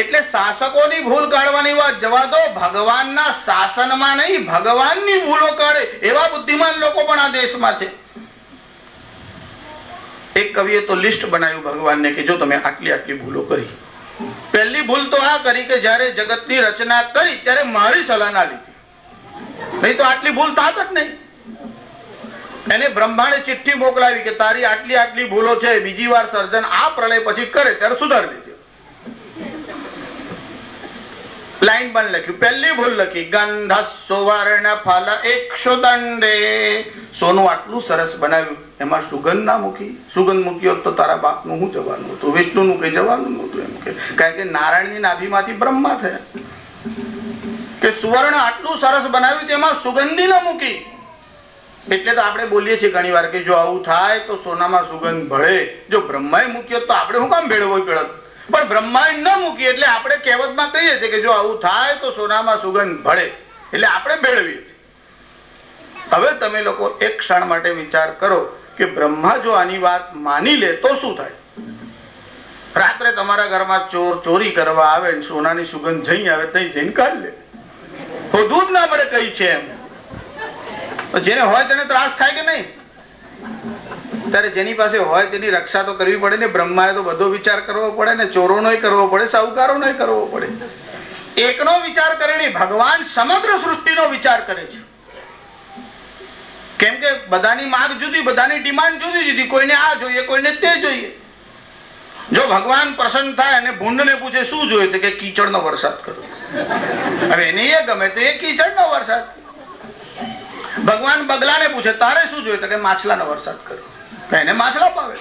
એટલે શાસકોની ભૂલ કાઢવાની વાત જવા દો, ભગવાનના શાસનમાં નહીં, ભગવાનની ભૂલો કાઢે એવા બુદ્ધિમાન લોકો પણ આ દેશમાં છે. એક કવિએ તો લિસ્ટ બનાવ્યું ભગવાનને કે જો તમે આટલી આટલી ભૂલો કરી. પહેલી ભૂલ તો આ કરી કે જ્યારે જગતની રચના કરી ત્યારે મારી સલાહ ના લીધી, નહીં તો આટલી ભૂલ થાત જ નહીં. એને બ્રહ્માને ચિઠ્ઠી મોકલાવી કે તારી આટલી આટલી ભૂલો છે, બીજી વાર સર્જન આ પ્રલય પછી કરે ત્યારે સુધારી લેજો. લાઈન પણ લખ્યું, પહેલી ભૂલ લખી ગંધ સુવર્ણ ફલ 100 દંડે. સોનું આટલું સરસ બનાવ્યું, એમાં સુગંધ ના મૂકી. સુગંધ મૂકી હોત તો તારા બાપનું શું જવાનું હતું, વિષ્ણુનું કઈ જવાનું નહોતું. એમ કે કારણ કે નારાયણની નાભીમાંથી બ્રહ્મા થયા. કે સુવર્ણ આટલું સરસ બનાવ્યું તેમાં સુગંધી ન મૂકી. એટલે તો આપણે બોલીએ છીએ ઘણી વાર કે જો આવું થાય તો સોનામાં સુગંધ ભળે. જો બ્રહ્માએ મૂક્યો તો આપણે શું કામ ભેળવો પડત? પણ બ્રહ્માએ ન મૂકી એટલે આપણે કહેવતમાં કહીએ છીએ કે જો આવું થાય તો સોનામાં સુગંધ ભળે, એટલે આપણે ભેળવીએ છીએ. હવે તમે લોકો એક ક્ષણ માટે વિચાર કરો કે બ્રહ્મા જો આની વાત માની લે તો શું થાય? રાત્રે તમારા ઘરમાં ચોર ચોરી કરવા આવે, સોનાની સુગંધ જઈ આવે તઈ જઈને કાઢી લે, હોધવું જ ના પડે કઈ છે એમ. જેને હોય તેને ત્રાસ થાય કે નહીં? ત્યારે જેની પાસે હોય તેની રક્ષા તો કરવી પડે ને. બ્રહ્માએ તો બધો વિચાર કરવો પડે ને, ચોરોનો કરવો પડે, સાહુકારોનો કરવો પડે. એકનો વિચાર કરે નહીં, ભગવાન સમગ્ર સૃષ્ટિનો વિચાર કરે છે. કેમ કે બધાની માંગ જુદી, બધાની ડિમાન્ડ જુદી જુદી. કોઈને આ જોઈએ, કોઈને તે જોઈએ. જો ભગવાન પ્રસન્ન થાય અને ભૂંડને પૂછે શું જોઈએ, તો કે કીચડનો વરસાદ કરો. હવે એને એ ગમે તો એ કીચડનો વરસાદ. ભગવાન બગલાને પૂછે તારે શું જોઈએ, તો કે માછલાનો વરસાદ કરો. એને માછલા પાવે.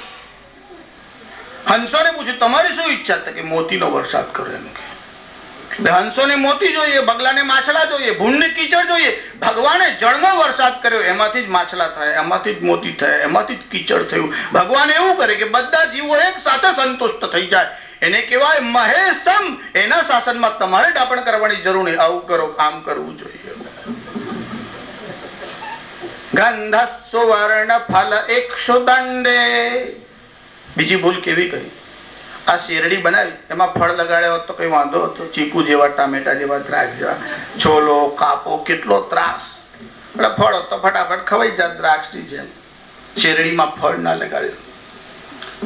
હંસોને પૂછે તમારી શું ઈચ્છા, તો કે મોતીનો વરસાદ કરો. એમ કે હંસોને મોતી જોઈએ, બગલાને માછલા જોઈએ, ભૂંડને કીચડ જોઈએ. ભગવાને જળનો વરસાદ કર્યો, એમાંથી જ માછલા થાય, એમાંથી જ મોતી થાય, એમાંથી જ કીચડ થયું. ભગવાન એવું કરે કે બધા જીવો એક સાથે સંતુષ્ટ થઈ જાય. એને કહેવાય મહેશમ. એના શાસનમાં તમારે ડાપણ કરવાની જરૂર નહીં. આવું કરો, કામ કરવું જોઈએ. ગંધ સુવર્ણ ફલ ઇક્ષુદંડે. બીજી ભૂલ કેવી કરી, આ શેરડી બનાવી એમાં ફળ લગાડ્યા હોત તો કઈ વાંધો હતો. ચીકુ જેવા, ટામેટા જેવા, દ્રાક્ષ જેવા, છોલો કાપો, કેટલો ત્રાસ. એટલે ફળ તો ફટાફટ ખવાઈ જાય દ્રાક્ષની જેમ. શેરડીમાં ફળ ના લગાડ્યું.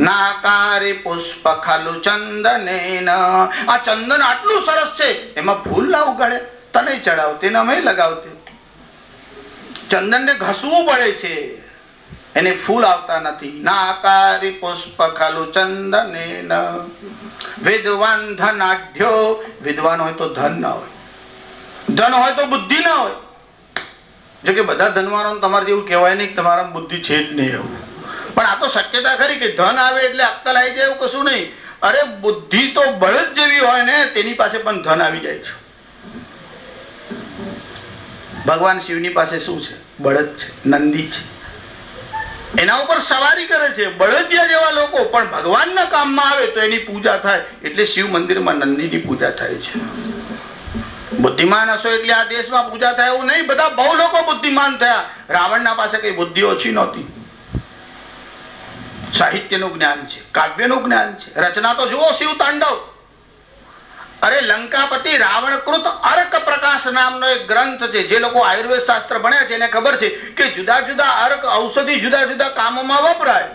નાકારે પુષ્પ ખાલુ ચંદન. આ ચંદન આટલું સરસ છે, એમાં ફૂલ ના ઉગાડે. તને ચડાવતી ને અમે લગાવતી. ચંદન ને ઘસવું પડે છે, એને ફૂલ આવતા નથી. નાકારી પુષ્પ ખાલુ ચંદન. વિદ્વાન ધનાઢ્યો. વિદ્વાન હોય તો ધન ના હોય, ધન હોય તો બુદ્ધિ ના હોય. જો કે બધા ધનવાનો તમારે જેવું કહેવાય નહીં કે તમારા બુદ્ધિ છે જ નહીં એવું. પણ આ તો શક્યતા ખરી કે ધન આવે એટલે અક્કલ આવી જાય એવું કશું નહીં. અરે બુદ્ધિ તો બળદ જેવી હોય ને, તેની પાસે પણ ધન આવી જાય છે. ભગવાન શિવની પાસે શું છે? બળદ છે, નંદી છે. એના ઉપર સવારી કરે છે. બળદિયા જેવા લોકો પણ ભગવાનના કામમાં આવે તો એની પૂજા થાય. એટલે શિવ મંદિરમાં નંદીની પૂજા થાય છે. બુદ્ધિમાન હશો એટલે આ દેશમાં પૂજા થાય એવું નહીં. બધા બહુ લોકો બુદ્ધિમાન થયા. રાવણના પાસે કઈ બુદ્ધિ ઓછી નહોતી. સાહિત્યનું જ્ઞાન છે, કાવ્યનું જ્ઞાન છે. રચના તો જુઓ, શિવ તાંડવ. અરે લંકાપતિ રાવણકૃત અર્ક પ્રકાશ નામનો એક ગ્રંથ છે. જે લોકો આયુર્વેદ શાસ્ત્ર ભણ્યા છે એને ખબર છે કે જુદા જુદા અર્ક ઔષધિ જુદા જુદા કામોમાં વપરાય.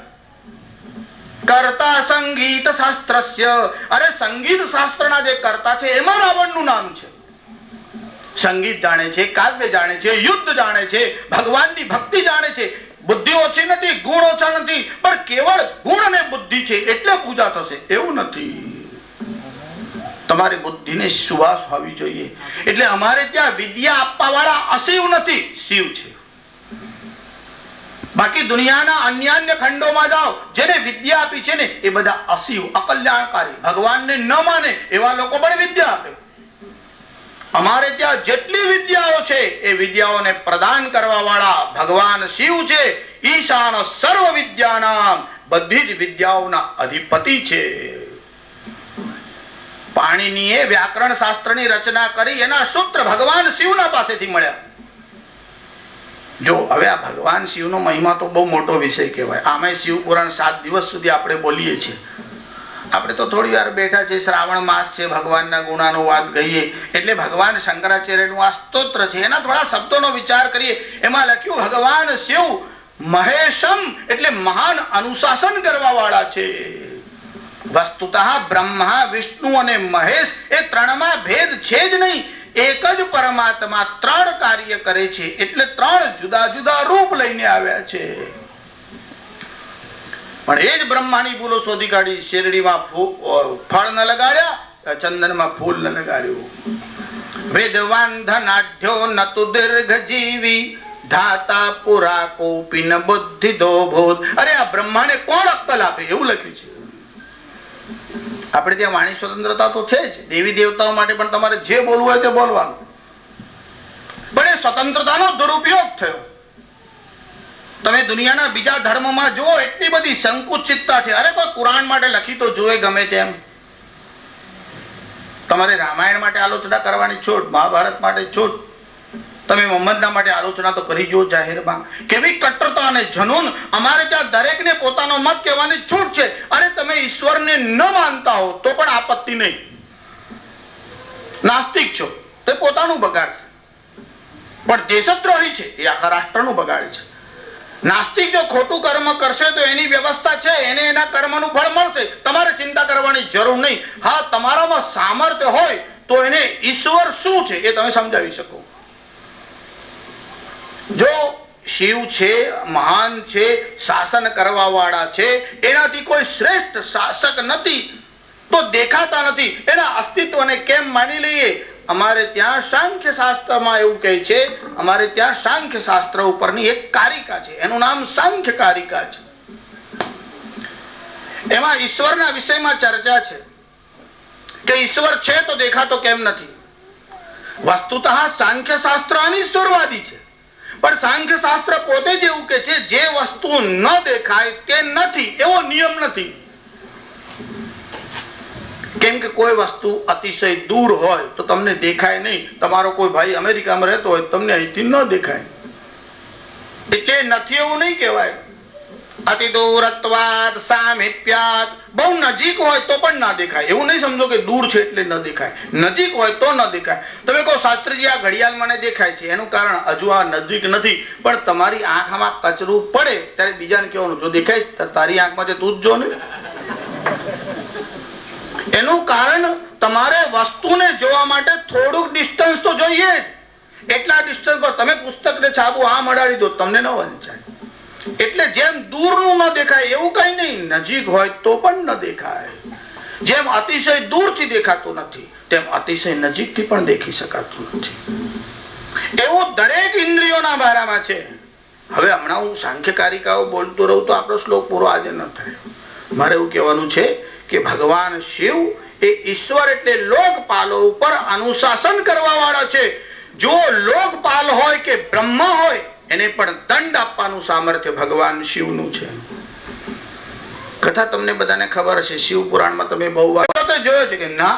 કર્તા સંગીત શાસ્ત્રસ્ય. અરે સંગીત શાસ્ત્રના જે કર્તા છે એમાં રાવણનું નામ છે. સંગીત જાણે છે, કાવ્ય જાણે છે, યુદ્ધ જાણે છે, ભગવાનની ભક્તિ જાણે છે. બુદ્ધિ ઓછી નથી, ગુણ ઓછા નથી, પણ કેવળ ગુણ અને બુદ્ધિ છે એટલે પૂજા થશે એવું નથી. તમારી બુદ્ધિને સુવાસ હોવી જોઈએ. એટલે અમારે ત્યાં વિદ્યા આપવા વાળા અશિવ નથી, શિવ છે. બાકી દુનિયાના અન્ય અન્ય ખંડોમાં જાઓ, જેને વિદ્યા આપી છે ને એ બધા અશિવ, અકલ્યાણકારી, ભગવાનને ન માને એવા લોકો પણ વિદ્યા આપે. અમારે ત્યાં જેટલી વિદ્યાઓ છે એ વિદ્યાઓને પ્રદાન કરવા વાળા ભગવાન શિવ છે. ઈશાન સર્વ વિદ્યાનામ. બધી જ વિદ્યાઓના અધિપતિ છે. પાણીનીએ વ્યાકરણ શાસ્ત્રની રચના કરી, એના સૂત્ર ભગવાન શિવના પાસેથી મળ્યા. જો હવે આ ભગવાન શિવનો મહિમા તો બહુ મોટો વિષય કહેવાય. આમે શિવ પુરાણ 7 દિવસ સુધી આપણે બોલીએ છીએ. આપણે તો થોડી વાર બેઠા છે, શ્રાવણ માસ છે, ભગવાનના ગુણાનુવાદ ગઈએ એટલે ભગવાન શંકરાચાર્યનું આ સ્તોત્ર છે એના થોડા શબ્દોનો વિચાર કરીએ. એમાં લખ્યું ભગવાન શિવ મહેશમ એટલે મહાન અનુશાસન કરવા વાળા છે. વસ્તુતઃ બ્રહ્મા, વિષ્ણુ અને મહેશ એ ત્રણમાં ભેદ છે જ નહીં. એક જ પરમાત્મા 3 કાર્ય કરે છે. એટલે 3 જુદા જુદા રૂપ લઈને આવ્યા છે. પણ એ જ બ્રહ્માની ભૂલો શોધી કાઢી. શેરડીમાં ફળ ન લગાડ્યા, ચંદનમાં ફૂલ ન લગાડ્યું. વેદવાન ધનાઢ્યો નતુ દીર્ઘ જીવી. ધાતા પુરા કોપિન બુદ્ધિ દો ભૂત. અરે આ બ્રહ્માને કોણ અક્કલ આપે એવું લખ્યું છે. આપણે ત્યાં વાણી સ્વતંત્રતા તો છે જ. દેવી દેવતાઓ માટે પણ તમારે જે બોલવું હોય તે બોલવાનું. પણ એ સ્વતંત્રતાનો દુરુપયોગ થયો. તમે દુનિયાના બીજા ધર્મમાં જુઓ, એટલી બધી સંકુચિતતા છે. અરે કોઈ કુરાન માટે લખી તો જોવે ગમે તેમ. તમારે રામાયણ માટે આલોચના કરવાની છૂટ, મહાભારત માટે છૂટ. તમે મોહમ્મદના માટે આલોચના તો કરી જો જાહેરમાં. કેવી કટ્ટરતા અને જનૂન. અમારે ત્યાં દરેકને પોતાનો મત કહેવાની છૂટ છે. અરે તમે ઈશ્વરને ન માનતા હો તો પણ આપત્તિ નહીં. નાસ્તિક છો તે પોતાનું બગાડશે, પણ દેશદ્રોહી છે એ આખા રાષ્ટ્રનું બગાડે છે. નાસ્તિક જો ખોટું કર્મ કરશે તો એની વ્યવસ્થા છે, એને એના કર્મનું ફળ મળશે. તમારે ચિંતા કરવાની જરૂર નહીં. હા, તમારામાં સામર્થ્ય હોય તો એને ઈશ્વર શું છે એ તમે સમજાવી શકો. જો શિવ છે, મહાન છે, શાસન કરવા વાળા છે, એનાથી કોઈ શ્રેષ્ઠ શાસક નથી તો દેખાતા નથી, એના અસ્તિત્વને કેમ માની લઈએ? અમારે ત્યાં સાંખ્ય શાસ્ત્રમાં એવું કહે છે, અમારે ત્યાં સાંખ્ય શાસ્ત્ર ઉપરની એક કારિકા છે, એનું નામ સાંખ્ય કારિકા છે. એમાં ઈશ્વરના વિષયમાં ચર્ચા છે કે ઈશ્વર છે તો દેખાતો કેમ નથી. વસ્તુતઃ સાંખ્ય શાસ્ત્ર અનિશ્વરવાદી છે, પણ સાંખ્ય શાસ્ત્ર પોતે જ એવું કે છે જે વસ્તુ ન દેખાય તે નથી, એવો નિયમ નથી. કેમ કે કોઈ વસ્તુ અતિશય દૂર હોય તો તમને દેખાય નહીં. તમારો કોઈ ભાઈ અમેરિકામાં રહેતો હોય તમને અહીંથી ન દેખાય, એટલે નથી એવું નહીં કહેવાય. અતિ દૂરત્વાદ સામીપ્યાદ, બહુ નજીક હોય તો પણ ના દેખાય. એવું નહીં સમજો કે દૂર છે એટલે ન દેખાય, નજીક હોય તો ન દેખાય. તમે કહો શાસ્ત્રીજી આ ઘડિયાળ મને દેખાય છે, એનું કારણ હજુ આ નજીક નથી, પણ તમારી આંખમાં કચરું પડે ત્યારે બીજાને કહેવાનું જો દેખાય તારી આંખમાં છે તું જ જો ને. એનું કારણ તમારે વસ્તુને જોવા માટે થોડુંક ડિસ્ટન્સ તો જોઈએ જ. એટલા ડિસ્ટન્સ પર તમે પુસ્તકને છાબુ આમ અડાડી દો તમને ન વંચાય. એટલે જેમ દૂરનું ન દેખાય એવું કઈ નહીં, નજીક હોય તો પણ ન દેખાય. જેમ અતિશય દૂરથી દેખાતું નથી તેમ અતિશય નજીકથી પણ દેખી શકાતું નથી. એવું દરેક ઇન્દ્રિયોના બારામાં છે. હવે હમણાં હું સાંખ્ય કારિકાઓ બોલતો રહું તો આપણો શ્લોક પૂરો આજે ન થાય. મારે એવું કહેવાનું છે કે ભગવાન શિવ એ ઈશ્વર એટલે લોકપાલો ઉપર અનુશાસન કરવા વાળા છે. જો લોકપાલ હોય કે બ્રહ્મા હોય એને પણ દંડ આપવાનું સામર્થ્ય ભગવાન શિવનું છે. કથા તમને બધાને ખબર હશે, શિવ પુરાણમાં તમે બહુ વાર જોયો છે કે ના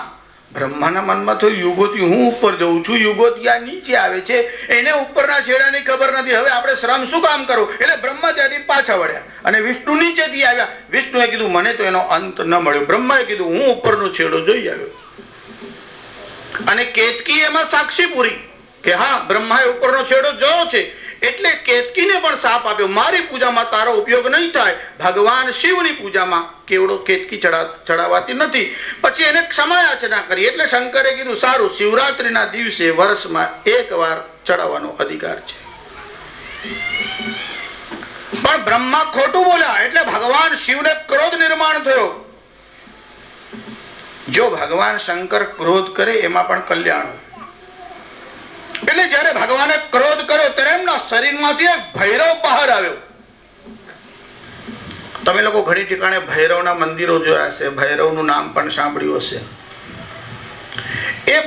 બ્રહ્માના મનમાં તો યુગોથી હું ઉપર જઉં છું, યુગોથી આ નીચે આવે છે, એને ઉપરના છેડાની ખબર નથી. હવે આપણે શ્રમ શું કામ કરવું? એટલે બ્રહ્મા ત્યાંથી પાછા વળ્યા અને વિષ્ણુ નીચેથી આવ્યા. વિષ્ણુએ કીધું મને તો એનો અંત ન મળ્યો. બ્રહ્માએ કીધું હું ઉપરનો છેડો જોઈ આવ્યો. અને કેતકી એમાં સાક્ષી પૂરી કે હા બ્રહ્માએ ઉપરનો છેડો જોયો છે, એટલે કેતકીને પણ શાપ આપ્યો મારી પૂજામાં તારો ઉપયોગ નહીં થાય. ભગવાન શિવની પૂજામાં કેવડો કેતકી ચડાવાતી નથી. પછી એને ક્ષમાયાચના કરી એટલે શંકરે કીધું સારું શિવરાત્રીના દિવસે વર્ષમાં એક વાર ચડાવવાનો અધિકાર છે. પણ બ્રહ્મા ખોટું બોલ્યા એટલે ભગવાન શિવને ક્રોધ નિર્માણ થયો. જો ભગવાન શંકર ક્રોધ કરે એમાં પણ કલ્યાણ હોય. એટલે જયારે ભગવાને ક્રોધ કર્યો ત્યારે એમના શરીરમાંથી એક ભૈરવ બહાર આવ્યો. તમે લોકો ઘણી ઠેકાણે ભૈરવના મંદિરો જોયા હશે, ભૈરવનું નામ પણ સાંભળ્યું હશે. એ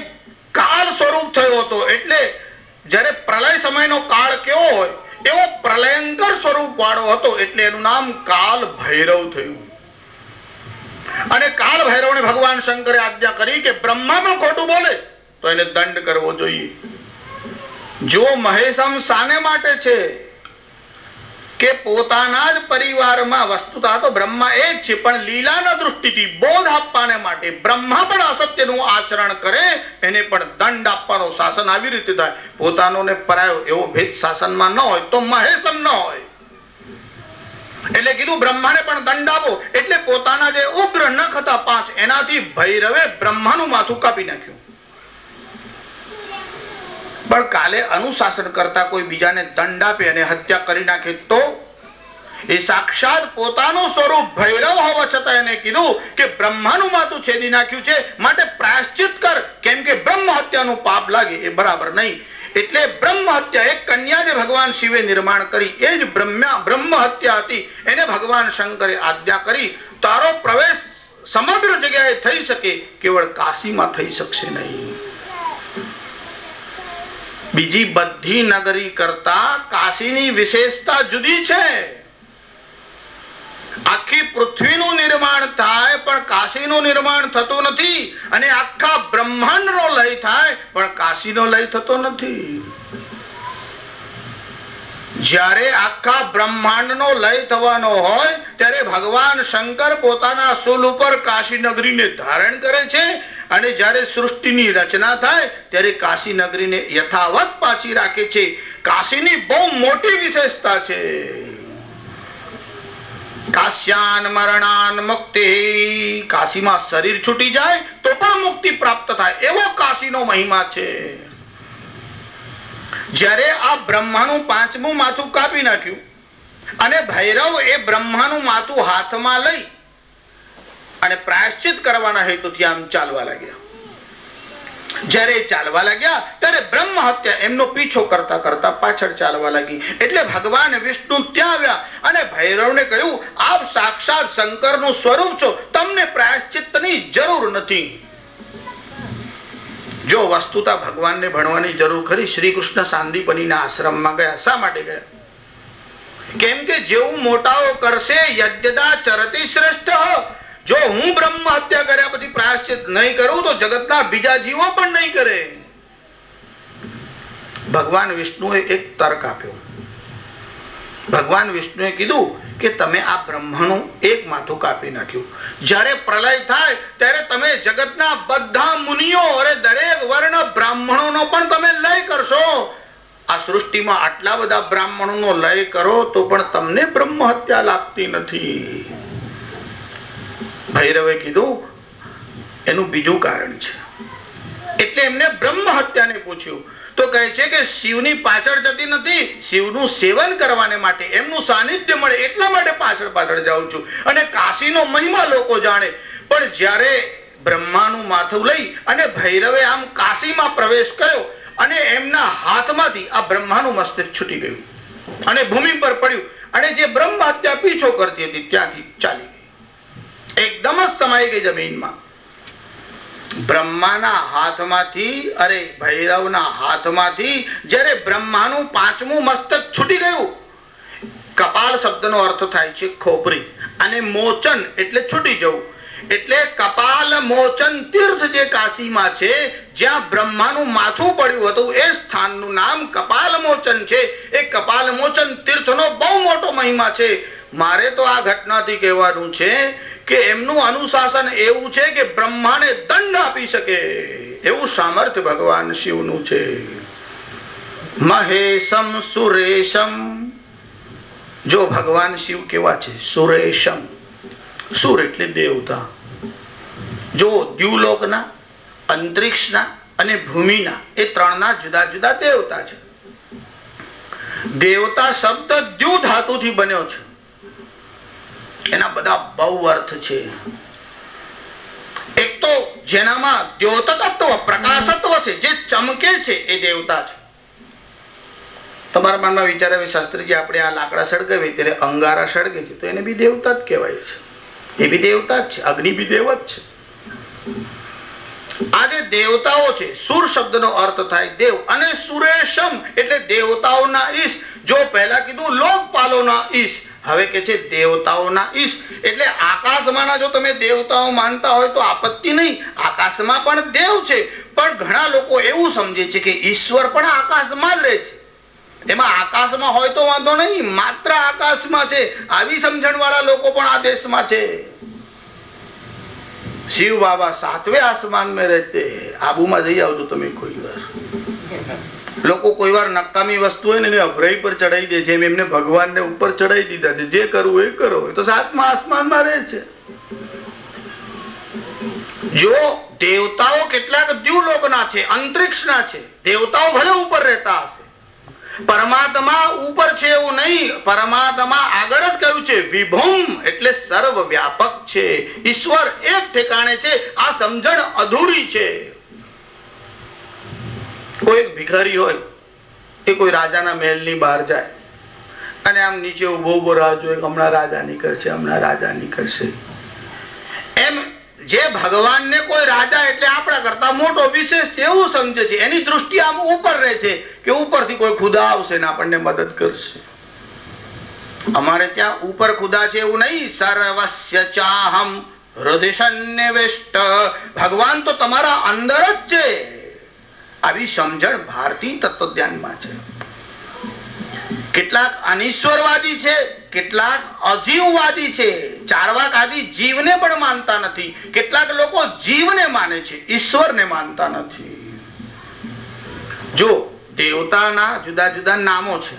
કાળ સ્વરૂપ થયો હતો. એટલે જયારે પ્રલય સમયનો કાળ કેવો હોય એવો પ્રલયંકર સ્વરૂપ વાળો હતો, એટલે એનું નામ કાલ ભૈરવ થયું. અને કાલ ભૈરવને ભગવાન શંકરે આજ્ઞા કરી કે બ્રહ્મા પણ ખોટું બોલે તો એને દંડ કરવો જોઈએ. જો મહેશમ શાને માટે છે કે પોતાના જ પરિવારમાં વસ્તુતા તો બ્રહ્મા એક છે, પણ લીલાના દૃષ્ટિથી બોધ આપવાને માટે બ્રહ્મા પણ અસત્યનું આચરણ કરે એને પણ દંડ આપવાનો. શાસન આવી રીતે થાય, પોતાનો ને પરાયો એવો ભેદ શાસનમાં ન હોય તો મહેશમ ન હોય. એટલે કીધું બ્રહ્માને પણ દંડ આપો. એટલે પોતાના જે ઉગ્ર નખ હતા 5 એનાથી ભૈરવે બ્રહ્માનું માથું કાપી નાખ્યું. પણ કાલે અનુશાસન કરતા કોઈ બીજાને દંડ આપે અને હત્યા કરી નાખે તો એ સાક્ષાત પોતાનું સ્વરૂપ ભૈરવ હોવા છતાં એને કીધું કે બ્રહ્માનું માથું છેદી નાખ્યું છે માટે પ્રાયશ્ચિત કર, કેમ કે બ્રહ્મ હત્યાનું પાપ લાગે એ બરાબર નહીં. એટલે બ્રહ્મ હત્યા એક કન્યા જે ભગવાન શિવે નિર્માણ કરી એ જ બ્રહ્મ હત્યા હતી. એને ભગવાન શંકરે આજ્ઞા કરી તારો પ્રવેશ સમગ્ર જગ્યાએ થઈ શકે, કેવળ કાશીમાં થઈ શકશે નહીં. બીજી બધી નગરી કરતા કાશીની વિશેષતા જુદી છે. આખી પૃથ્વીનું નિર્માણ થાય પણ કાશીનું નિર્માણ થતું નથી, અને આખા બ્રહ્માંડનો લય થાય પણ કાશીનો લય થતો નથી. જ્યારે આખા બ્રહ્માંડનો લય થવાનો હોય ત્યારે ભગવાન શંકર પોતાના શૂલ ઉપર કાશી નગરીને ધારણ કરે છે, અને જ્યારે સૃષ્ટિની રચના થાય ત્યારે કાશી નગરીને યથાવત પાછી રાખે છે. કાશીની બહુ મોટી વિશેષતા છે. કાશ્યાન મરણાન મુક્તિ, કાશીમાં શરીર છૂટી જાય તો પણ મુક્તિ પ્રાપ્ત થાય એવો કાશીનો મહિમા છે. જ્યારે આ બ્રહ્માનું 5મું માથું કાપી નાખ્યું અને ભૈરવ એ બ્રહ્માનું માથું હાથમાં લઈ અને પ્રાયશ્ચિત કરવાના હેતુથી આમ ચાલવા લાગ્યા. જ્યારે ચાલવા લાગ્યા ત્યારે બ્રહ્મ હત્યા એમનો પીછો કરતા કરતા પાછળ ચાલવા લાગી. એટલે ભગવાન વિષ્ણુ ત્યાં આવ્યા અને ભૈરવને કહ્યું, આપ સાક્ષાત શંકરનું સ્વરૂપ છો, તમને પ્રાયશ્ચિતની જરૂર નથી. જો વસ્તુતા ભગવાનને ભણવાની જરૂર ખરી. શ્રી કૃષ્ણ સાંદીપનીના આશ્રમમાં ગયા. શા માટે ગયા? કેમ કે જેવું મોટાઓ કરશે યજ્ઞદા ચરતિ શ્રેષ્ઠ. જો હું બ્રહ્મ હત્યા કર્યા પછી પ્રાયશ્ચિત નહીં કરું તો જગતના બીજા જીવો પણ નહીં કરે. ભગવાન વિષ્ણુએ એક તર્ક આપ્યો. ભગવાન વિષ્ણુએ કીધું કે તમે આ બ્રહ્માનું એક માથું કાપી નાખ્યું. જ્યારે પ્રલય થાય ત્યારે તમે જગતના બધા મુનિઓ અને દરેક વર્ણ બ્રાહ્મણોનો પણ તમે લય કરશો. આ સૃષ્ટિમાં આટલા બધા બ્રાહ્મણોનો લય કરો તો પણ તમને બ્રહ્મ હત્યા લાગતી નથી. ભૈરવે કીધું એનું બીજું કારણ છે. એટલે એમને બ્રહ્મ હત્યાને પૂછ્યું તો કહે છે કે શિવની પાછળ જતી નથી, શિવનું સેવન કરવાને માટે, એમનું સાનિધ્ય મળે એટલા માટે પાછળ પાછળ જાઉં છું. અને કાશીનો મહિમા લોકો જાણે. પણ જ્યારે બ્રહ્માનું માથું લઈ અને ભૈરવે આમ કાશીમાં પ્રવેશ કર્યો અને એમના હાથમાંથી આ બ્રહ્માનું મસ્તિષ્ક છૂટી ગયું અને ભૂમિ પર પડ્યું અને જે બ્રહ્મ હત્યા પીછો કરતી હતી ત્યાંથી ચાલી ગઈ. એકદમ જ સમાઈ ગઈ જમીનમાં. બ્રહ્માના હાથમાંથી અરે ભૈરવના હાથમાંથી જ્યારે બ્રહ્માનું 5મું મસ્તક છૂટી ગયું. કપાલ શબ્દનો અર્થ થાય છે ખોપરી અને મોચન એટલે છૂટી જવું. એટલે કપાલ મોચન તીર્થ જે કાશીમાં છે, જ્યાં બ્રહ્માનું માથું પડ્યું હતું, એ સ્થાનનું નામ કપાલ મોચન છે. એ કપાલ મોચન તીર્થનો બહુ મોટો મહિમા છે. મારે તો આ ઘટનાથી કહેવાનું છે કે એમનું અનુશાસન એવું છે કે બ્રહ્માને દંડ આપી શકે એવું સામર્થ્ય ભગવાન શિવનું છે. મહેશમ સુરેશમ. જો ભગવાન શિવ કેવા છે? સુરેશમ. સુર એટલે દેવતા. જો દ્યુલોકના, અંતરિક્ષના અને ભૂમિના એ ત્રણના જુદા જુદા દેવતા છે. દેવતા શબ્દ દ્યુ ધાતુથી બન્યો છે. એના બધા બહુ અર્થ છે. એક તો જેનામાં દ્યોતકત્વ પ્રકાશત્વ છે, જે ચમકે છે, એ દેવતા છે. તમારા મનમાં વિચાર આવે, શાસ્ત્રીજી આપણે આ લાકડા સળગાવીએ ત્યારે અંગારા સળગે છે તો એને બી દેવતા જ કહેવાય છે. એ બી દેવતા જ છે. અગ્નિ બી દેવ જ છે. આ જે દેવતાઓ છે, સુર શબ્દનો અર્થ થાય દેવ, અને સુરેશમ એટલે દેવતાઓના ઈશ. જો પહેલા કીધું લોકપાલોના ઈશ, હવે કે છે દેવતાઓના ઈશ. એટલે આકાશમાંના જો તમે દેવતાઓ માનતા હોય તો આપત્તિ નહીં. આકાશમાં પણ દેવ છે, પણ ઘણા લોકો એવું સમજે છે કે ઈશ્વર પણ આકાશમાં જ રહે છે. એમાં આકાશમાં હોય તો વાંધો નહીં, માત્ર આકાશમાં છે, આવી સમજણ વાળા લોકો પણ આ દેશમાં છે. શિવ બાબા 7વેं આસમાન में रहते. આબુમાં જઈ આવજો તમે કોઈ વાર. લોકો કોઈ વાર નકામી વસ્તુ હોય ને એને અભરાઈ પર ચડાવી દે છે. એમને ભગવાનને ઉપર ચડાવી દીધા છે. જે કરવું એ કરો. એ તો 7મા આસમાનમાં રહે છે. જો દેવતાઓ કેટલાક દ્યુલોકના છે, અંતરિક્ષના છે. દેવતાઓ ભલે ઉપર રહેતા હશે, પરમાત્મા ઉપર છે એવું નહીં. પરમાત્મા આગળ જ કહ્યું છે વિભુમ એટલે સર્વ વ્યાપક છે. ઈશ્વર એક ઠેકાણે છે. આ સમજણ અધૂરી છે. કોઈ ભિખારી હોય, એ કોઈ રાજાના મહેલની બહાર જાય અને આમ નીચે ઉભો ઉભો રાહ જોઈ, હમણાં રાજા નીકળશે, હમણાં રાજા નીકળશે. એમ જે ભગવાનને કોઈ રાજા એટલે આપણા કરતા મોટો વિશેષ છે એવું સમજે છે. એની દૃષ્ટિ આમ ઉપર રહે છે કે ઉપરથી કોઈ ખુદા આવશે ને આપણને મદદ કરશે. અમારે ત્યાં ઉપર ખુદા છે એવું નહીં. સર્વસ્ય ચાહમ હૃદયન્યવેષ્ટ. ભગવાન તો તમારા અંદર જ છે. આવી સમજણ ભારતીય તત્વજ્ઞાનમાં છે. કેટલાક અનિશ્વરવાદી છે, કેટલાક અજીવવાદી છે. ચારવાક આદિ જીવને પણ માનતા નથી. કેટલાક લોકો જીવને માને છે, ઈશ્વરને માનતા નથી. જો દેવતાના જુદા જુદા નામો છે,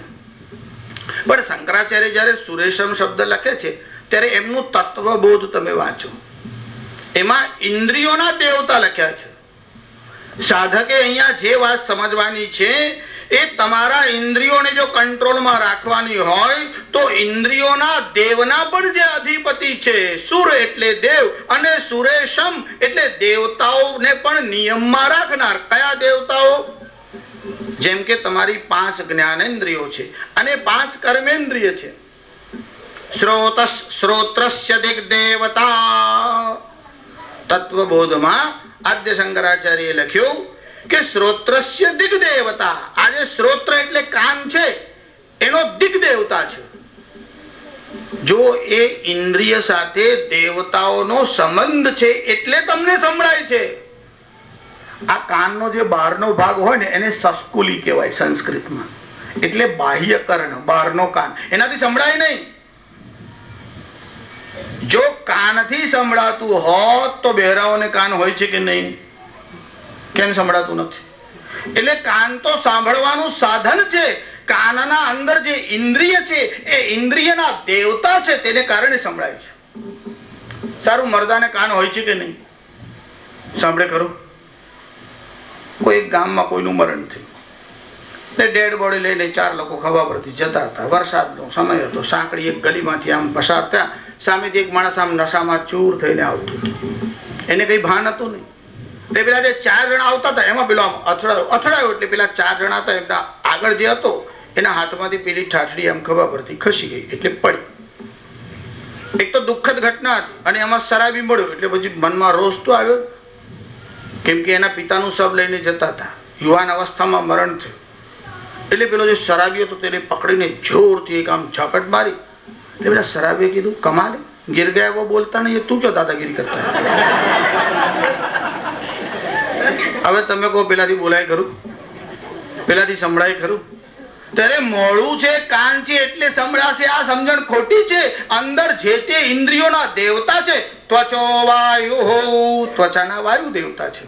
પણ શંકરાચાર્ય જયારે સુરેશમ શબ્દ લખે છે ત્યારે એમનું તત્વબોધ તમે વાંચો, એમાં ઇન્દ્રિયોના દેવતા લખ્યા છે. સાધકે અહીંયા જે વાત સમજવાની છે એ તમારા ઇન્દ્રિયોને જો કંટ્રોલમાં રાખવાની હોય તો ઇન્દ્રિયોના દેવના પણ જે અધિપતિ છે, સુર એટલે દેવ અને સુરેશમ એટલે દેવતાઓને પણ નિયમમાં રાખનાર. કયા દેવતાઓ? જેમ કે તમારી 5 જ્ઞાનેન્દ્રિયો છે અને 5 કર્મેન્દ્રિય છે. શ્રોત્રસ્ય દિગ્દેવતા. તત્વબોધમાં આદ્ય શંકરાચાર્યએ લખ્યું કે શ્રોત્રસ્ય દિગ્દેવતા. આજે શ્રોત્ર એટલે કાન છે, એનો દિગ્દેવતા છે. જો એ ઇન્દ્રિય સાથે દેવતાઓનો સંબંધ છે એટલે તમને સંભળાય છે. આ કાનનો જે બહારનો ભાગ હોય ને એને સસ્કુલી કહેવાય સંસ્કૃતમાં. એટલે બાહ્ય કર્ણ, બહારનો કાન, એનાથી સંભળાય નહીં. જો કાનથી સંભળાતું હોત તો બહેરાઓને કાન હોય છે કે નહીં? કેમ સંભળાતું નથી? એટલે કાન તો સાંભળવાનું સાધન છે. કાનના અંદર જે ઇન્દ્રિય છે એ ઇન્દ્રિયના દેવતા છે, તેને કારણે સંભળાય છે. સારું, મરદાને કાન હોય છે કે નહીં? સાંભળે ખરું? કોઈ ગામમાં કોઈનું મરણ થયું, ડેડ બોડી લઈને 4 લોકો ખભા પરથી જતા હતા. વરસાદનો સમય હતો. સાંકડી એક ગલીમાંથી આમ પસાર થયા. સામેથી એક માણસ આમ નશામાં ચૂર થઈને આવતું હતું. એને કઈ ભાન હતું નહીં. એટલે પેલા જે 4 જણા આવતા હતા એમાં પેલો અથડાયો એટલે પેલા 4 જણા હતા એમના આગળ જે હતો એના હાથમાંથી પેલી ઠાઠડી આમ ખભા પરથી ખસી ગઈ એટલે પડી. એક તો દુઃખદ ઘટના હતી અને એમાં શરાબી મળ્યો એટલે પછી મનમાં રોષ તો આવ્યો, કેમ કે એના પિતાનું શબ લઈને જતા હતા. યુવાન અવસ્થામાં મરણ થયું એટલે પેલો જે શરાબી હતો તેને પકડીને જોરથી એક આમ ઝાપટ મારી. એટલે પેલા શરાબીએ કીધું, કમાલ, गिर गया वो बोलता नहीं, તું ક્યાં દાદાગીરી કરતા? હવે તમે કહો પેલાથી બોલાય ખરું? પેલાથી સંભળાય ખરું? ત્યારે મોડું છે, કાન છે એટલે સંભળાશે, આ સમજણ ખોટી છે. અંદર જે તે ઇન્દ્રિયોના દેવતા છે. ત્વચો વાયુ, ત્વચાના વાયુ દેવતા છે.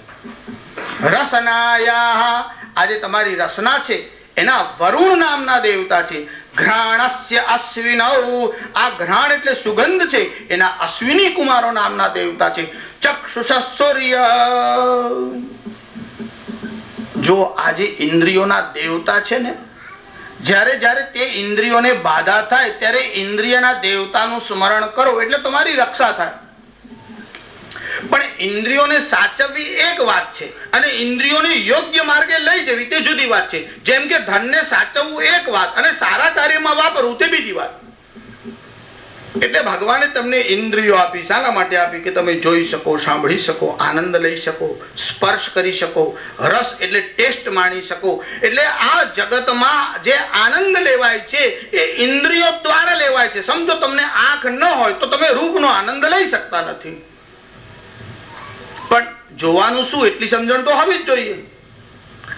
રસનાયા, આજે તમારી રસના છે એના વરુણ નામના દેવતા છે. ઘ્રાણસ્ય અશ્વિનૌ, આ ઘ્રાણ એટલે સુગંધ છે, એના અશ્વિની કુમારો નામના દેવતા છે. ચક્ષુષ સૂર્ય, જો આજે ઇન્દ્રિયોના દેવતા છે ને, જ્યારે જ્યારે તે ઇન્દ્રિયોને બાધા થાય ત્યારે ઇન્દ્રિયના દેવતાનું સ્મરણ કરો એટલે તમારી રક્ષા થાય. પણ ઇન્દ્રિયોને સાચવવી એક વાત છે અને ઇન્દ્રિયોને યોગ્ય માર્ગે લઈ જવી તે જુદી વાત છે. જેમ કે ધનને સાચવવું એક વાત અને સારા કાર્યમાં વાપરવું તે બીજી વાત. એટલે ભગવાને તમને ઇન્દ્રિયો આપી. શાના માટે આપી? કે તમે જોઈ શકો, સાંભળી શકો, આનંદ લઈ શકો, સ્પર્શ કરી શકો, રસ એટલે ટેસ્ટ માણી શકો. એટલે આ જગતમાં જે આનંદ લેવાય છે એ ઇન્દ્રિયો દ્વારા લેવાય છે. સમજો, તમને આંખ ન હોય તો તમે રૂપનો આનંદ લઈ શકતા નથી. પણ જોવાનું શું એટલી સમજણ તો હોવી જ જોઈએ.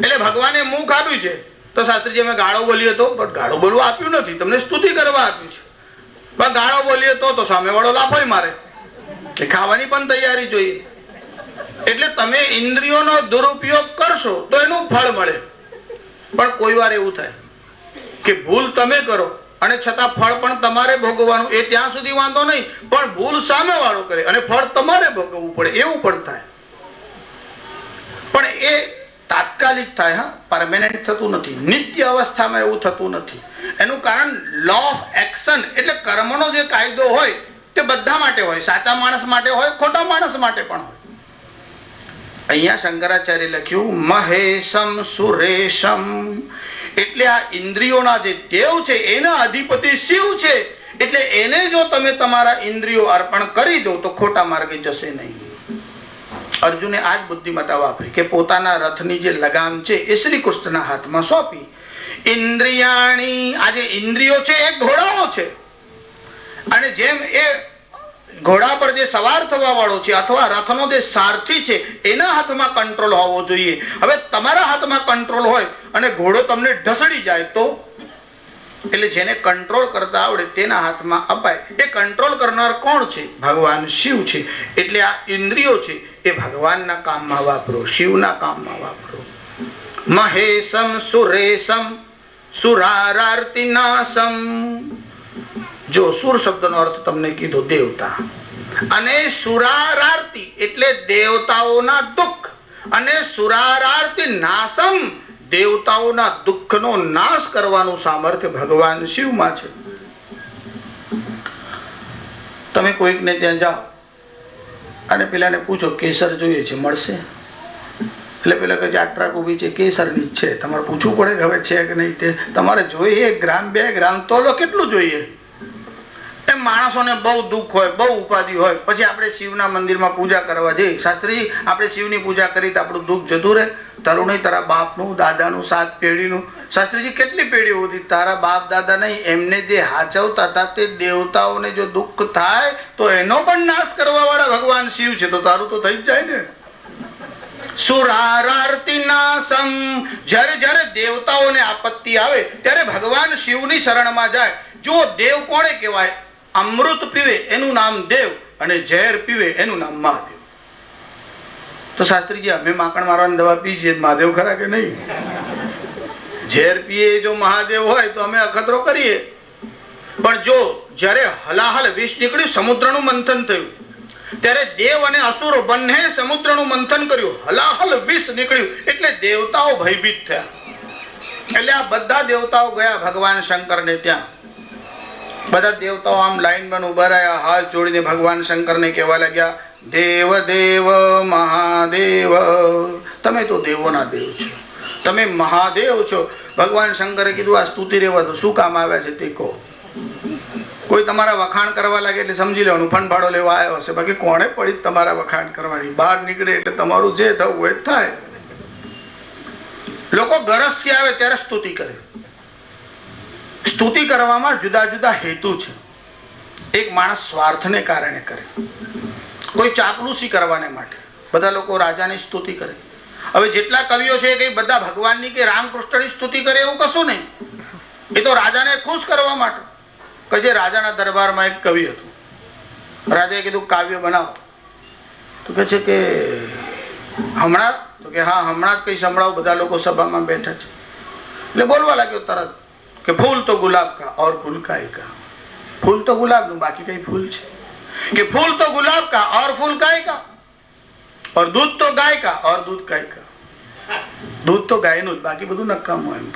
એટલે ભગવાને મુખ આપ્યું છે તો શાસ્ત્રીજી અમે ગાળો બોલીએ તો, પણ ગાળો બોલવા આપ્યું નથી, તમને સ્તુતિ કરવા આપ્યું છે. પણ ગાળો બોલીએ તો સામેવાળો લાફોય મારે. એ ખાવાની પણ તૈયારી જોઈએ. એટલે તમે ઇન્દ્રિયોનો દુરુપયોગ કરશો તો એનું ફળ મળે. પણ કોઈ વાર એવું થાય કે ભૂલ તમે કરો અને છતાં ફળ પણ તમારે ભોગવવાનું. એ ત્યાં સુધી વાંધો નહીં, પણ ભૂલ સામેવાળો કરે અને ફળ તમારે ભોગવવું પડે, એવું પણ થાય. પણ એ તાત્કાલિક થાય, હા, પરમેનન્ટ થતું નથી. નિત્ય અવસ્થામાં એવું થતું નથી. એનું કારણ લો ઓફ એક્શન એટલે કર્મનો જે કાયદો હોય તે બધા માટે હોય. સાચા માણસ માટે હોય, ખોટા માણસ માટે પણ હોય. અહીંયા શંકરાચાર્ય લખ્યું મહેશમ સુરેશમ, એટલે આ ઇન્દ્રિયોના જે દેવ છે એના અધિપતિ શિવ છે. એટલે એને જો તમે તમારા ઇન્દ્રિયો અર્પણ કરી દો તો ખોટા માર્ગે જશે નહીં. અર્જુને આ જ બુદ્ધિમત્તા વાપરી કે પોતાના રથની જે લગામ છે એ શ્રી કૃષ્ણના હાથમાં સોંપી. ઇન્દ્રિયાણી, આજે ઇન્દ્રિયો છે એ ઘોડાઓ છે અને જેમ એ ઘોડા પર જે સવાર થવા વાળો છે અથવા રથનો જે સારથી છે એના હાથમાં કંટ્રોલ હોવો જોઈએ. હવે તમારા હાથમાં કંટ્રોલ હોય અને ઘોડો તમને ઢસડી જાય તો, એટલે જેને કંટ્રોલ કરતા આવડે તેના હાથમાં અપાય. એ કંટ્રોલ કરનાર કોણ છે? ભગવાન શિવ છે. એટલે આ ઇન્દ્રિયો છે એ ભગવાનના કામમાં વાપરો, શિવના કામમાં વાપરો. મહેશમ સુરેશમ સુરારાર્તિનાશમ, જો સુર શબ્દનો અર્થ તમને કીધો દેવતા, અને સુરારાર્તિ એટલે દેવતાઓના દુઃખ, અને સુરારાર્તિ નાશમ દેવતાઓના દુઃખનો નાશ કરવાનું સામર્થ્ય ભગવાન શિવમાં છે. તમે કોઈકને ત્યાં જાઓ અને પેલાને પૂછો કેસર જોઈએ છે, મળશે? એટલે પેલા કહે છે આ ટ્રક ઊભી છે કેસરની જ છે. તમારે પૂછવું પડે કે હવે છે કે નહીં તે. તમારે જોઈએ 1 ગ્રામ 2 ગ્રામ તોલો કેટલું જોઈએ? એમ માણસોને બહુ દુઃખ હોય, બહુ ઉપાધિ હોય, પછી આપણે શિવના મંદિરમાં પૂજા કરવા જઈએ. શાસ્ત્રીજી આપણે શિવની પૂજા કરી તો આપણું દુઃખ જતું રહે? તારું નહીં, તારા બાપનું, દાદાનું, 7 પેઢીનું. શાસ્ત્રીજી કેટલી પેઢીઓ હતી? તારા બાપ દાદા નહીં, એમને જે હાચવતા હતા તે દેવતાઓને જો દુઃખ થાય તો એનો પણ નાશ કરવા વાળા ભગવાન શિવ છે, તો તારું તો થઈ જ જાય ને. સુરારાર્તિ નાશમ, જ્યારે જ્યારે દેવતાઓને આપત્તિ આવે ત્યારે ભગવાન શિવની શરણમાં જાય. જો દેવ કોણે કહેવાય? અમૃત પીવે એનું નામ દેવ, અને ઝેર પીવે એનું નામ મહાદેવ. તો શાસ્ત્રીજી અમે માકણ મારવાની દવા પી છીએ, મહાદેવ ખરા કે નહીં? ઝેર પીએ જો મહાદેવ હોય તો અમે અખતરો કરીએ. પણ જો જ્યારે હલાહલ વિષ નીકળ્યું, સમુદ્રનું મંથન થયું, ત્યારે દેવ અને અસુરો બંને સમુદ્રનું મંથન કર્યું, હલાહલ વિષ નીકળ્યું એટલે દેવતાઓ ભયભીત થયા. એટલે આ બધા દેવતાઓ ગયા ભગવાન શંકરને ત્યાં. બધા દેવતાઓ આમ લાઈનમાં ઉભા રહ્યા, હાથ જોડીને ભગવાન શંકરને કહેવા લાગ્યા, દેવ દેવ મહાદેવ, તમે તો દેવોના દેવ છો, તમે મહાદેવ છો. ભગવાન શંકરે કીધું આ સ્તુતિ રહેવા દો, શું કામ આવ્યા છે તે કહો. કોઈ તમારા વખાણ કરવા લાગે એટલે સમજી લેવાનું ફંડ ભાડો લેવા આવ્યો હશે, બાકી કોણે પડી તમારા વખાણ કરવાની? બહાર નીકળે એટલે તમારું જે થવું હોય થાય. લોકો ગરજથી આવે ત્યારે સ્તુતિ કરે. સ્તુતિ કરવામાં જુદા જુદા હેતુ છે. એક માણસ સ્વાર્થને કારણે કરે, કોઈ ચાપલુસી કરવાને માટે. બધા લોકો રાજાની સ્તુતિ કરે. હવે જેટલા કવિઓ છે કે બધા ભગવાનની કે રામકૃષ્ણની સ્તુતિ કરે એવું કશું નહીં. એ તો રાજાને ખુશ કરવા માટે. કે રાજાના દરબારમાં એક કવિ હતું. રાજાએ કીધું કાવ્ય બનાવો. તો કહે છે કે હમણાં? તો કે હા હમણાં જ કઈ સંભળાવો, બધા લોકો સભામાં બેઠા છે. એટલે બોલવા લાગ્યો તરત કે ફૂલ તો ગુલાબ કા और फूल काहे का. ફૂલ તો ગુલાબનું, બાકી કઈ ફૂલ છે? કે ફૂલ તો ગુલાબ કા और फूल काहे का, और दूध तो गाय का और दूध काहे का. दूध તો ગાયનું જ, બાકી બધું નકામું. એમ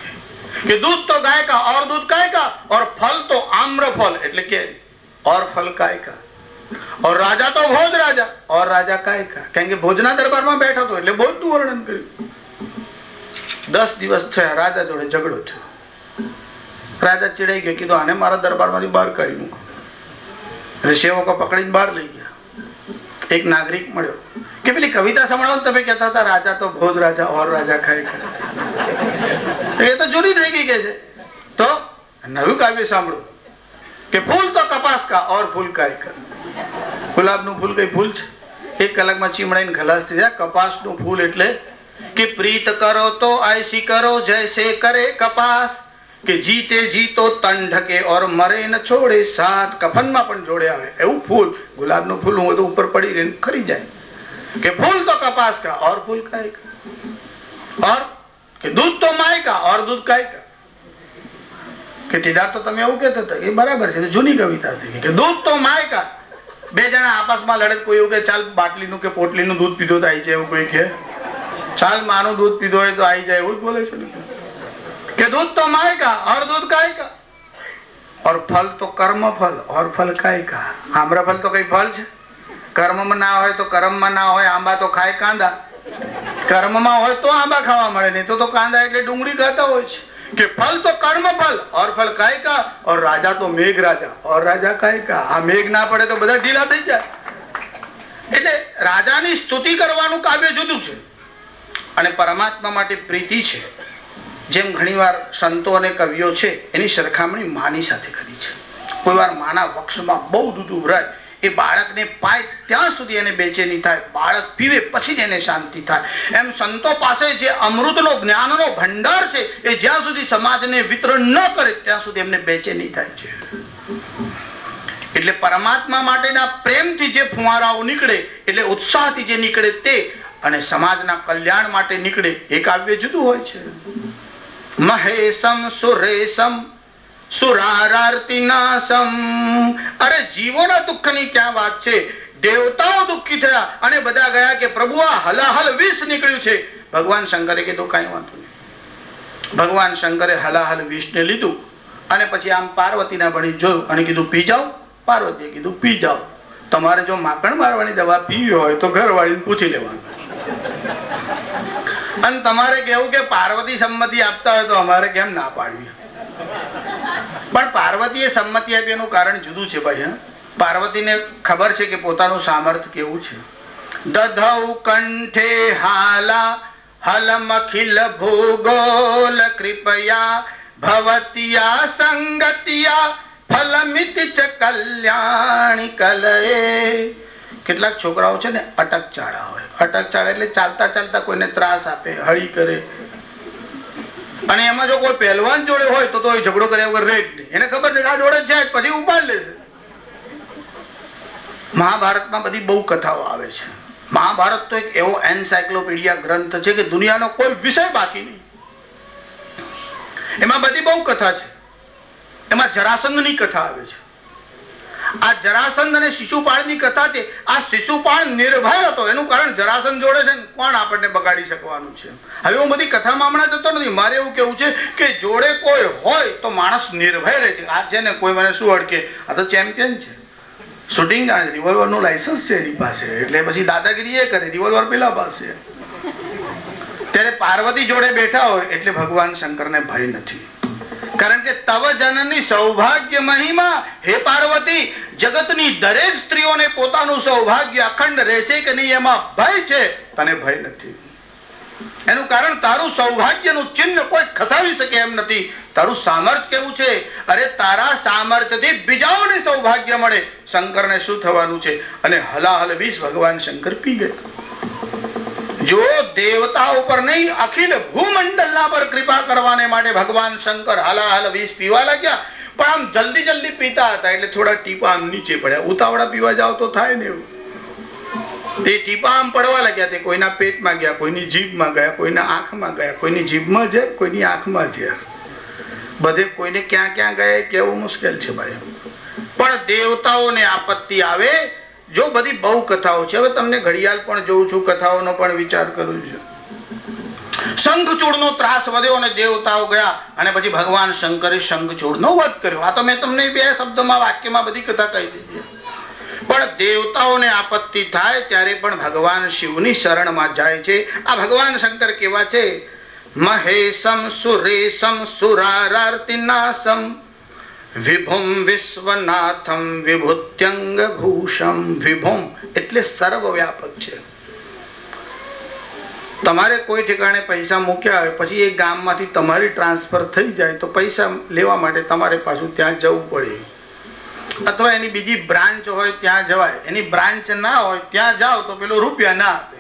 કે दूध तो गाय का और दूध काहे का, और फल तो आम्र फल એટલે કે और फल काहे का, और राजा तो भोज राजा और राजा काहे का. કારણ કે ભોજના દરબારમાં બેઠો હતો એટલે ભોજનું વર્ણન કર્યું. 10 દિવસ થયા, રાજા જોડે ઝઘડો થયો. રાજા ચીડાઈ ગયો, કીધું આને મારા દરબારમાંથી બહાર કાઢી મૂકો. એટલે સેવકો પકડીને બહાર લઈ ગયા. એક નાગરિક મળ્યો કે પેલી કવિતા સંભળાવો, તમે કહેતા હતા રાજા તો ભોજ રાજા ઓર રાજા ખાય ખાય. એ તો જૂની થઈ ગઈ કે છે. તો નવું કાવ્ય સાંભળો કે ફૂલ તો કપાસ કા ઓર ફૂલ કાય કા. ગુલાબનું ફૂલ કઈ ફૂલ છે? 1 કલાકમાં ચીમડાઈને ખલાસ થઈ જાય. કપાસનું ફૂલ એટલે કે પ્રીત કરો તો ऐसी કરો जैसे करे कपास, કે જીતે જીતો તન ઢકે ઓર મરે ન છોડે સાથ. કફનમાં પણ જોડે આવે એવું ફૂલ. ગુલાબનું ફૂલ હું તો ઉપર પડી રહીને ખરી જાય. કે ફૂલ તો કપાસ કા ઓર ફૂલ કાય કા, ઓર કે દૂધ તો માય કા ઓર દૂધ કાય કા. કે ટીદાર તો તમે એવું કહેતા હતા, એ બરાબર છે, જૂની કવિતા હતી. કે દૂધ તો માય કા, 2 જણા આપસમાં લડત, કોઈ એવું કે ચાલ બાટલીનું કે પોટલીનું દૂધ પીધો તો આવી જાય, એવું કોઈ કે ચાલ માનું દૂધ પીધો હોય તો આવી જાય, એવું જ બોલે છે. કે दूध तो माय का और दूध काहे का, और फल तो कर्म फल और फल काहे का. आम्र फल तो कई फल છે? કર્મમાં ના હોય તો કર્મમાં ના હોય. આંબા તો ખાય કાંદા, કર્મમાં હોય તો આંબા ખાવા મળે, નહીં તો કાંદા એટલે ડુંગળી ખાતા હોય છે. કે ફલ તો કર્મ ફલ और फल काहे का, और राजा तो मेघ राजा और राजा काहे का. આ મેઘ ના પડે તો બધા ઢીલા થઈ જાય. એટલે રાજાની સ્તુતિ કરવાનું કાવ્ય જુદું છે, અને પરમાત્મા માટે પ્રીતિ છે. જેમ ઘણીવાર સંતો અને કવિઓ છે એની સરખામણી માની સાથે કરી છે. કોઈ વાર માના વક્ષમાં બહુ દૂધ ઉભરાય, એ બાળકને પાય ત્યાં સુધી એને બેચેની થાય, બાળક પીવે પછી જ એને શાંતિ થાય. એમ સંતો પાસે જે અમૃતનો જ્ઞાનનો ભંડાર છે એ જ્યાં સુધી સમાજને વિતરણ ન કરે ત્યાં સુધી એમને બેચેની થાય છે. એટલે પરમાત્મા માટેના પ્રેમથી જે ફુવારાઓ નીકળે, એટલે ઉત્સાહથી જે નીકળે તે, અને સમાજના કલ્યાણ માટે નીકળે, એ કાવ્ય જુદું હોય છે. મહેશમ સુરેશમ સુરારાર્તિ નાશમ. અરે જીવોના દુઃખની ક્યાં વાત છે, દેવતાઓ દુઃખી થયા અને બધા ગયા કે પ્રભુ આ હલાહલ વિષ નીકળ્યું છે. ભગવાન શંકરે કીધું કાંઈ વાંધો નહીં. ભગવાન શંકરે હલાહલ વિષને લીધું અને પછી આમ પાર્વતીના ભણી જોયું અને કીધું પી જાઓ. પાર્વતીએ કીધું પી જાઓ. તમારે જો માખણ મારવાની દવા પીવી હોય તો ઘરવાળીને પૂછી લેવાનું. અને તમારે કેવું કે પાર્વતી સંમતિ આપતા હોય તો અમારે કેમ ના પાડવી. પણ પાર્વતીએ સંમતિ આપી એનું કારણ જુદું છે ભાઈ. પાર્વતીને ખબર છે કે પોતાનું સામર્થ્ય કેવું છે. દધૌ કંઠે હાલા હલમખિલ ભૂગોલ કૃપયા ભવતિયા સંગતિયા ફલમિત ચ કલ્યાણી કલયે. કેટલાક છોકરાઓ છે ને અટક ચાળા હોય. અટક ચાળા એટલે ચાલતા ચાલતા કોઈને ત્રાસ આપે, હળી કરે. અને એમાં જો કોઈ પહેલવાન જોડે હોય તો એ ઝઘડો કર્યા વગર રહે જ નહીં. એને ખબર છે કે આ જોડે જાય પછી ઉપાડ લેશે. મહાભારતમાં બધી બહુ કથાઓ આવે છે. મહાભારત તો એક એવો એન્સાયક્લોપીડિયા ગ્રંથ છે કે દુનિયાનો કોઈ વિષય બાકી નહીં. એમાં બધી બહુ કથા છે. એમાં જરાસંધની કથા આવે છે. આ જરાસંધ અને શિશુપાળની કથા છે. આ શિશુપાળ નિર્ભય હતો. એનું કારણ જરાસંધ જોડે છે ને કોણ આપણને બગાડી શકવાનું છે. હવે હું બધી કથામાં હમણાં જતો નથી. મારે એવું કેવું છે કે જોડે કોઈ હોય તો માણસ નિર્ભય રહે છે. આ છે ને કોઈ મને શું અડકે, આ તો ચેમ્પિયન છે, શૂટિંગ જાણે, રિવોલ્વર નું લાયસન્સ છે એની પાસે, એટલે પછી દાદાગીરી એ કરે, રિવોલ્વર પેલા પાસે. ત્યારે પાર્વતી જોડે બેઠા હોય એટલે ભગવાન શંકરને ભય નથી. કારણ કે તવ જનની સૌભાગ્ય મહિમા, હે પાર્વતી, જગતની દરેક સ્ત્રીઓને પોતાનું સૌભાગ્ય અખંડ રહેશે કે નહીં એમાં ભય છે, તને ભય નથી. એનું કારણ તારું સૌભાગ્યનું ચિહ્ન કોઈ ખસાવી શકે એમ નથી. તારું સામર્થ્ય કેવું છે. અરે તારા સામર્થ્યથી બીજાઓને સૌભાગ્ય મળે. શંકરને શું થવાનું છે. અને હલાહલ વિષ ભગવાન શંકર પી ગયા. જો દેવતા ઉપર નહીં અખિલ ભૂમંડળના પર કૃપા કરવાને માટે ભગવાન શંકર હલાહલ વિષ પીવા લાગ્યા. પણ આમ જલ્દી જલ્દી પીતા હતા એટલે થોડા ટીપા આમ નીચે પડ્યા. ઉતાવળા પીવા જાવ તો થાય ને એવું. તે ટીપા આમ પડવા લાગ્યા. તે કોઈના પેટમાં ગયા, કોઈની જીભમાં ગયા, કોઈના આંખમાં ગયા, કોઈની જીભમાં ઝેર, કોઈની આંખમાં ઝેર. બધે કોઈને ક્યાં ક્યાં ગયા કેવું મુશ્કેલ છે ભાઈ. પણ દેવતાઓને આપત્તિ આવે. જો બધી બહુ કથાઓ છે. હવે તમને ઘડિયાળ પણ જોઉં છું, કથાઓનો પણ વિચાર કરું છું. શંખચૂડનો ત્રાસ વધ્યો અને દેવતાઓ ગયા અને પછી ભગવાન શંકરે શંખચૂડનો વધ કર્યો. આ તો મેં તમને 2 શબ્દમાં વાક્યમાં બધી કથા કહી દીધી. પણ દેવતાઓને આપત્તિ થાય ત્યારે પણ ભગવાન શિવની શરણમાં જાય છે. આ ભગવાન શંકર કેવા છે. મહેશમ સુરેશમ સુરારાર્તિ નાશમ વિભુમ વિશ્વનાથમ વિભૂત્યંગ ભૂષમ. વિભુમ એટલે સર્વવ્યાપક છે. તમારે કોઈ ઠેકાણે પૈસા મૂક્યા હોય પછી એ ગામમાંથી તમારી ટ્રાન્સફર થઈ જાય તો પૈસા લેવા માટે તમારે પાછું ત્યાં જવું પડે. અથવા એની બીજી બ્રાન્ચ હોય ત્યાં જવાય. એની બ્રાન્ચ ના હોય ત્યાં જાઓ તો પેલો રૂપિયા ના આપે.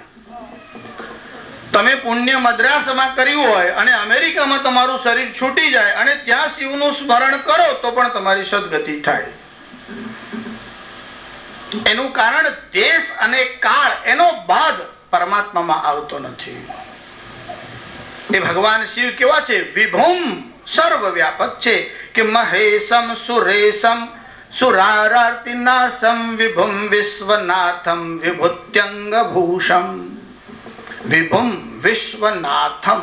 તમે પુણ્ય મદ્રાસમાં કર્યું હોય અને અમેરિકામાં તમારું શરીર છૂટી જાય અને ત્યાં શિવનું સ્મરણ કરો તો પણ તમારી સદગતિ થાય. એનું કારણ દેશ અને કાળ એનો બાદ પરમાત્મામાં આવતો નથી. એ ભગવાન શિવ કેવા છે. વિભુમ સર્વવ્યાપક છે કે મહેશમ સુરેશમ સુરારાર્તિ નાશમ વિભુમ વિશ્વનાથમ વિભૂત્યંગ ભૂષમ. વિભુમ વિશ્વનાથમ.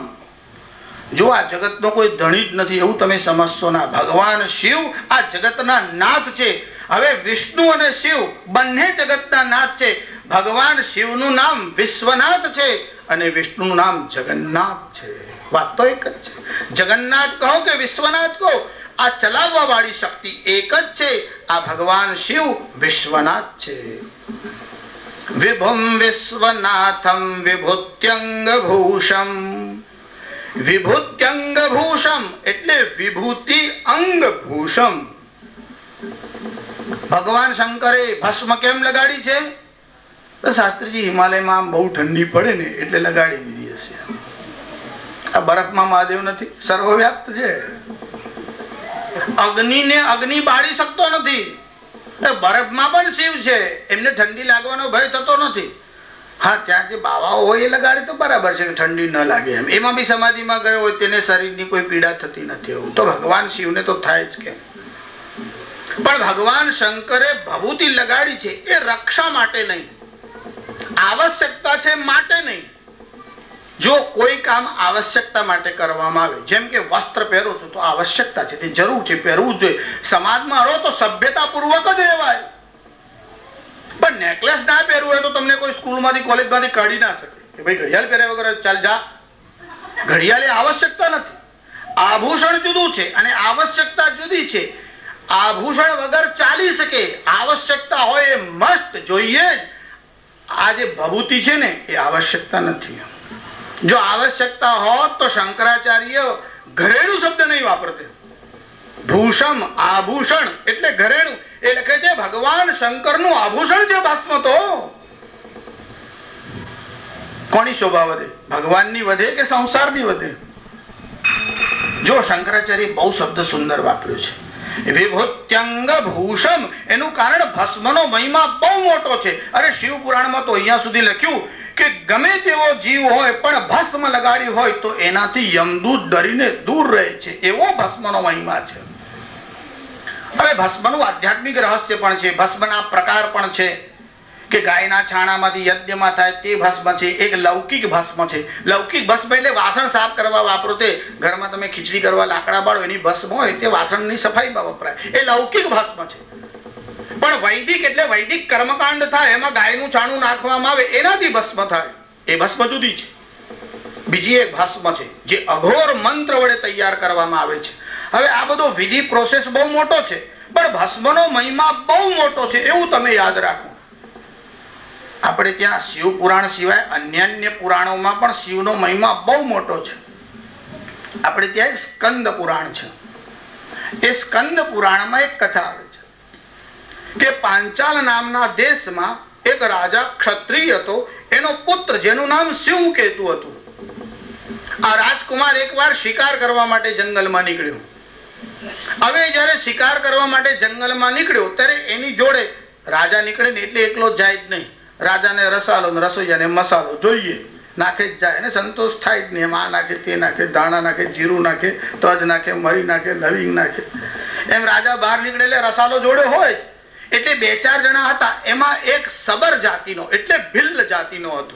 જો આ જગતનો કોઈ ધણી જ નથી એવું તમે સમજશો ના. ભગવાન શિવ આ જગતના નાથ છે. હવે વિષ્ણુ અને શિવ બંને જગતના નાથ છે. ભગવાન શિવનું નામ વિશ્વનાથ છે અને વિષ્ણુનું નામ જગન્નાથ છે. વાત તો એક જ છે. જગન્નાથ કહો કે વિશ્વનાથ કહો, આ ચલાવવા વાળી શક્તિ એક જ છે. આ ભગવાન શિવ વિશ્વનાથ છે. વિભુમ વિશ્વનાથમ વિભૂત્યંગ ભૂષમ. વિભૂત્યંગ ભૂષમ એટલે વિભૂતિ અંગ ભૂષમ. ભગવાન શંકરે ભસ્મ કેમ લગાડી છે. તો શાસ્ત્રીજી હિમાલયમાં બહુ ઠંડી પડે ને એટલે લગાડી દીધી હશે. આ બરફમાં મહાદેવ નથી, સર્વવ્યાપ્ત છે. અગ્નિને અગ્નિ બાળી શકતો નથી. બરફમાં પણ શિવ છે. એમને ઠંડી લાગવાનો ભય થતો નથી. હા, ત્યાં જે બાવાઓ હોય એ લગાડે તો બરાબર છે કે ઠંડી ન લાગે એમ. એમાં બી સમાધિમાં ગયો હોય તેને શરીરની કોઈ પીડા થતી નથી. એવું તો ભગવાન શિવને તો થાય જ કેમ. પણ ભગવાન શંકરે ભભૂતિ લગાડી છે એ રક્ષા માટે નહીં, આવશ્યકતા છે માટે નહીં. જો કોઈ કામ આવશ્યકતા માટે કરવામાં આવે, જેમ કે વસ્ત્ર પહેરો છો તો આવશ્યકતા છે, તે જરૂર છે, પહેરવું જ જોઈએ. સમાજમાં રહો તો સભ્યતા પૂર્વક જ રહેવાય. પણ નેકલેસ ના પહેરવું હોય તો તમને કોઈ સ્કૂલમાંથી કોલેજમાંથી કાઢી ના શકે કે ભાઈ ઘડિયાળ પહેર્યા વગર ચાલ જા. ઘડિયાળ એ આવશ્યકતા નથી. આભૂષણ જુદું છે અને આવશ્યકતા જુદી છે. આભૂષણ વગર ચાલી શકે, આવશ્યકતા હોય એ મસ્ત જોઈએ જ. આ જે ભભૂતિ છે ને એ આવશ્યકતા નથી. જો આવશ્યકતા હોત તો શંકરાચાર્ય ઘરેણું શબ્દ નહીં વાપરતે. ભૂષમ આભૂષણ એટલે ઘરેણું. એ લખે છે ભગવાન શંકરનું આભૂષણ છે ભસ્મ. તો કોની શોભા વધે? ભગવાનની વધે કે સંસારની વધે? જો શંકરાચાર્ય બહુ શબ્દ સુંદર વાપર્યો છે. વિભૂત્યંગ ભૂષમ, એનું કારણ ભસ્મનો મહિમા બહુ મોટો છે. અરે શિવ પુરાણમાં તો અહીંયા સુધી લખ્યું કે ગમે તેવો જીવ હોય પણ ભસ્મ લગાડી હોય તો એનાથી યમદૂત ડરીને દૂર રહે છે. એવો ભસ્મનો મહિમા છે. હવે ભસ્મનું આધ્યાત્મિક રહસ્ય પણ છે. ભસ્મના પ્રકાર પણ છે કે ગાયના છાણામાંથી યજ્ઞમાં થાય તે ભસ્મ છે. એક લૌકિક ભસ્મ છે. લૌકિક ભસ્મ એટલે વાસણ સાફ કરવા વાપરો. તે ઘરમાં તમે ખીચડી કરવા લાકડા બાળો એની ભસ્મ હોય તે વાસણની સફાઈમાં વપરાય. એ લૌકિક ભસ્મ છે. પણ વૈદિક એટલે વૈદિક કર્મકાંડ થાય એમાં ગાયનું છાણું નાખવામાં આવે એનાથી ભસ્મ થાય. એ ભસ્મ જુદી છે. બીજી એક ભસ્મ છે જે અઘોર મંત્ર વડે તૈયાર કરવામાં આવે છે. હવે આ બધો વિધિ પ્રોસેસ બહુ મોટો છે પણ ભસ્મનો મહિમા બહુ મોટો છે એવું તમે યાદ રાખો. આપણે ત્યાં શિવ પુરાણ સિવાય અન્ય પુરાણોમાં પણ શિવનો મહિમા બહુ મોટો છે. આપણે ત્યાં સ્કંદ પુરાણ છે. એ સ્કંદ પુરાણમાં એક કથા આવે છે કે પાંચાલ નામના દેશમાં એક રાજા ક્ષત્રિય હતો. એનો પુત્ર જેનું નામ શિવકેતુ હતું. આ રાજકુમાર એકવાર શિકાર કરવા માટે જંગલમાં નીકળ્યો. હવે જયારે શિકાર કરવા માટે જંગલમાં નીકળ્યો ત્યારે એની જોડે રાજા નીકળે ને એટલે એકલો જાય જ નહીં. રાજાને રસાલો ને રસોઈયાને મસાલો જોઈએ, નાખે જ જાય. એને સંતોષ થાય જ નહીં. એમાં આ નાખે, તે નાખે, ધાણા નાખે, જીરું નાખે, તજ નાખે, મરી નાખે, લવિંગ નાખે. એમ રાજા બહાર નીકળે એટલે રસાલો જોડે હોય જ. એટલે 2-4 જણા હતા. એમાં એક સબર જાતિનો એટલે ભિલ્લ જાતિનો હતો.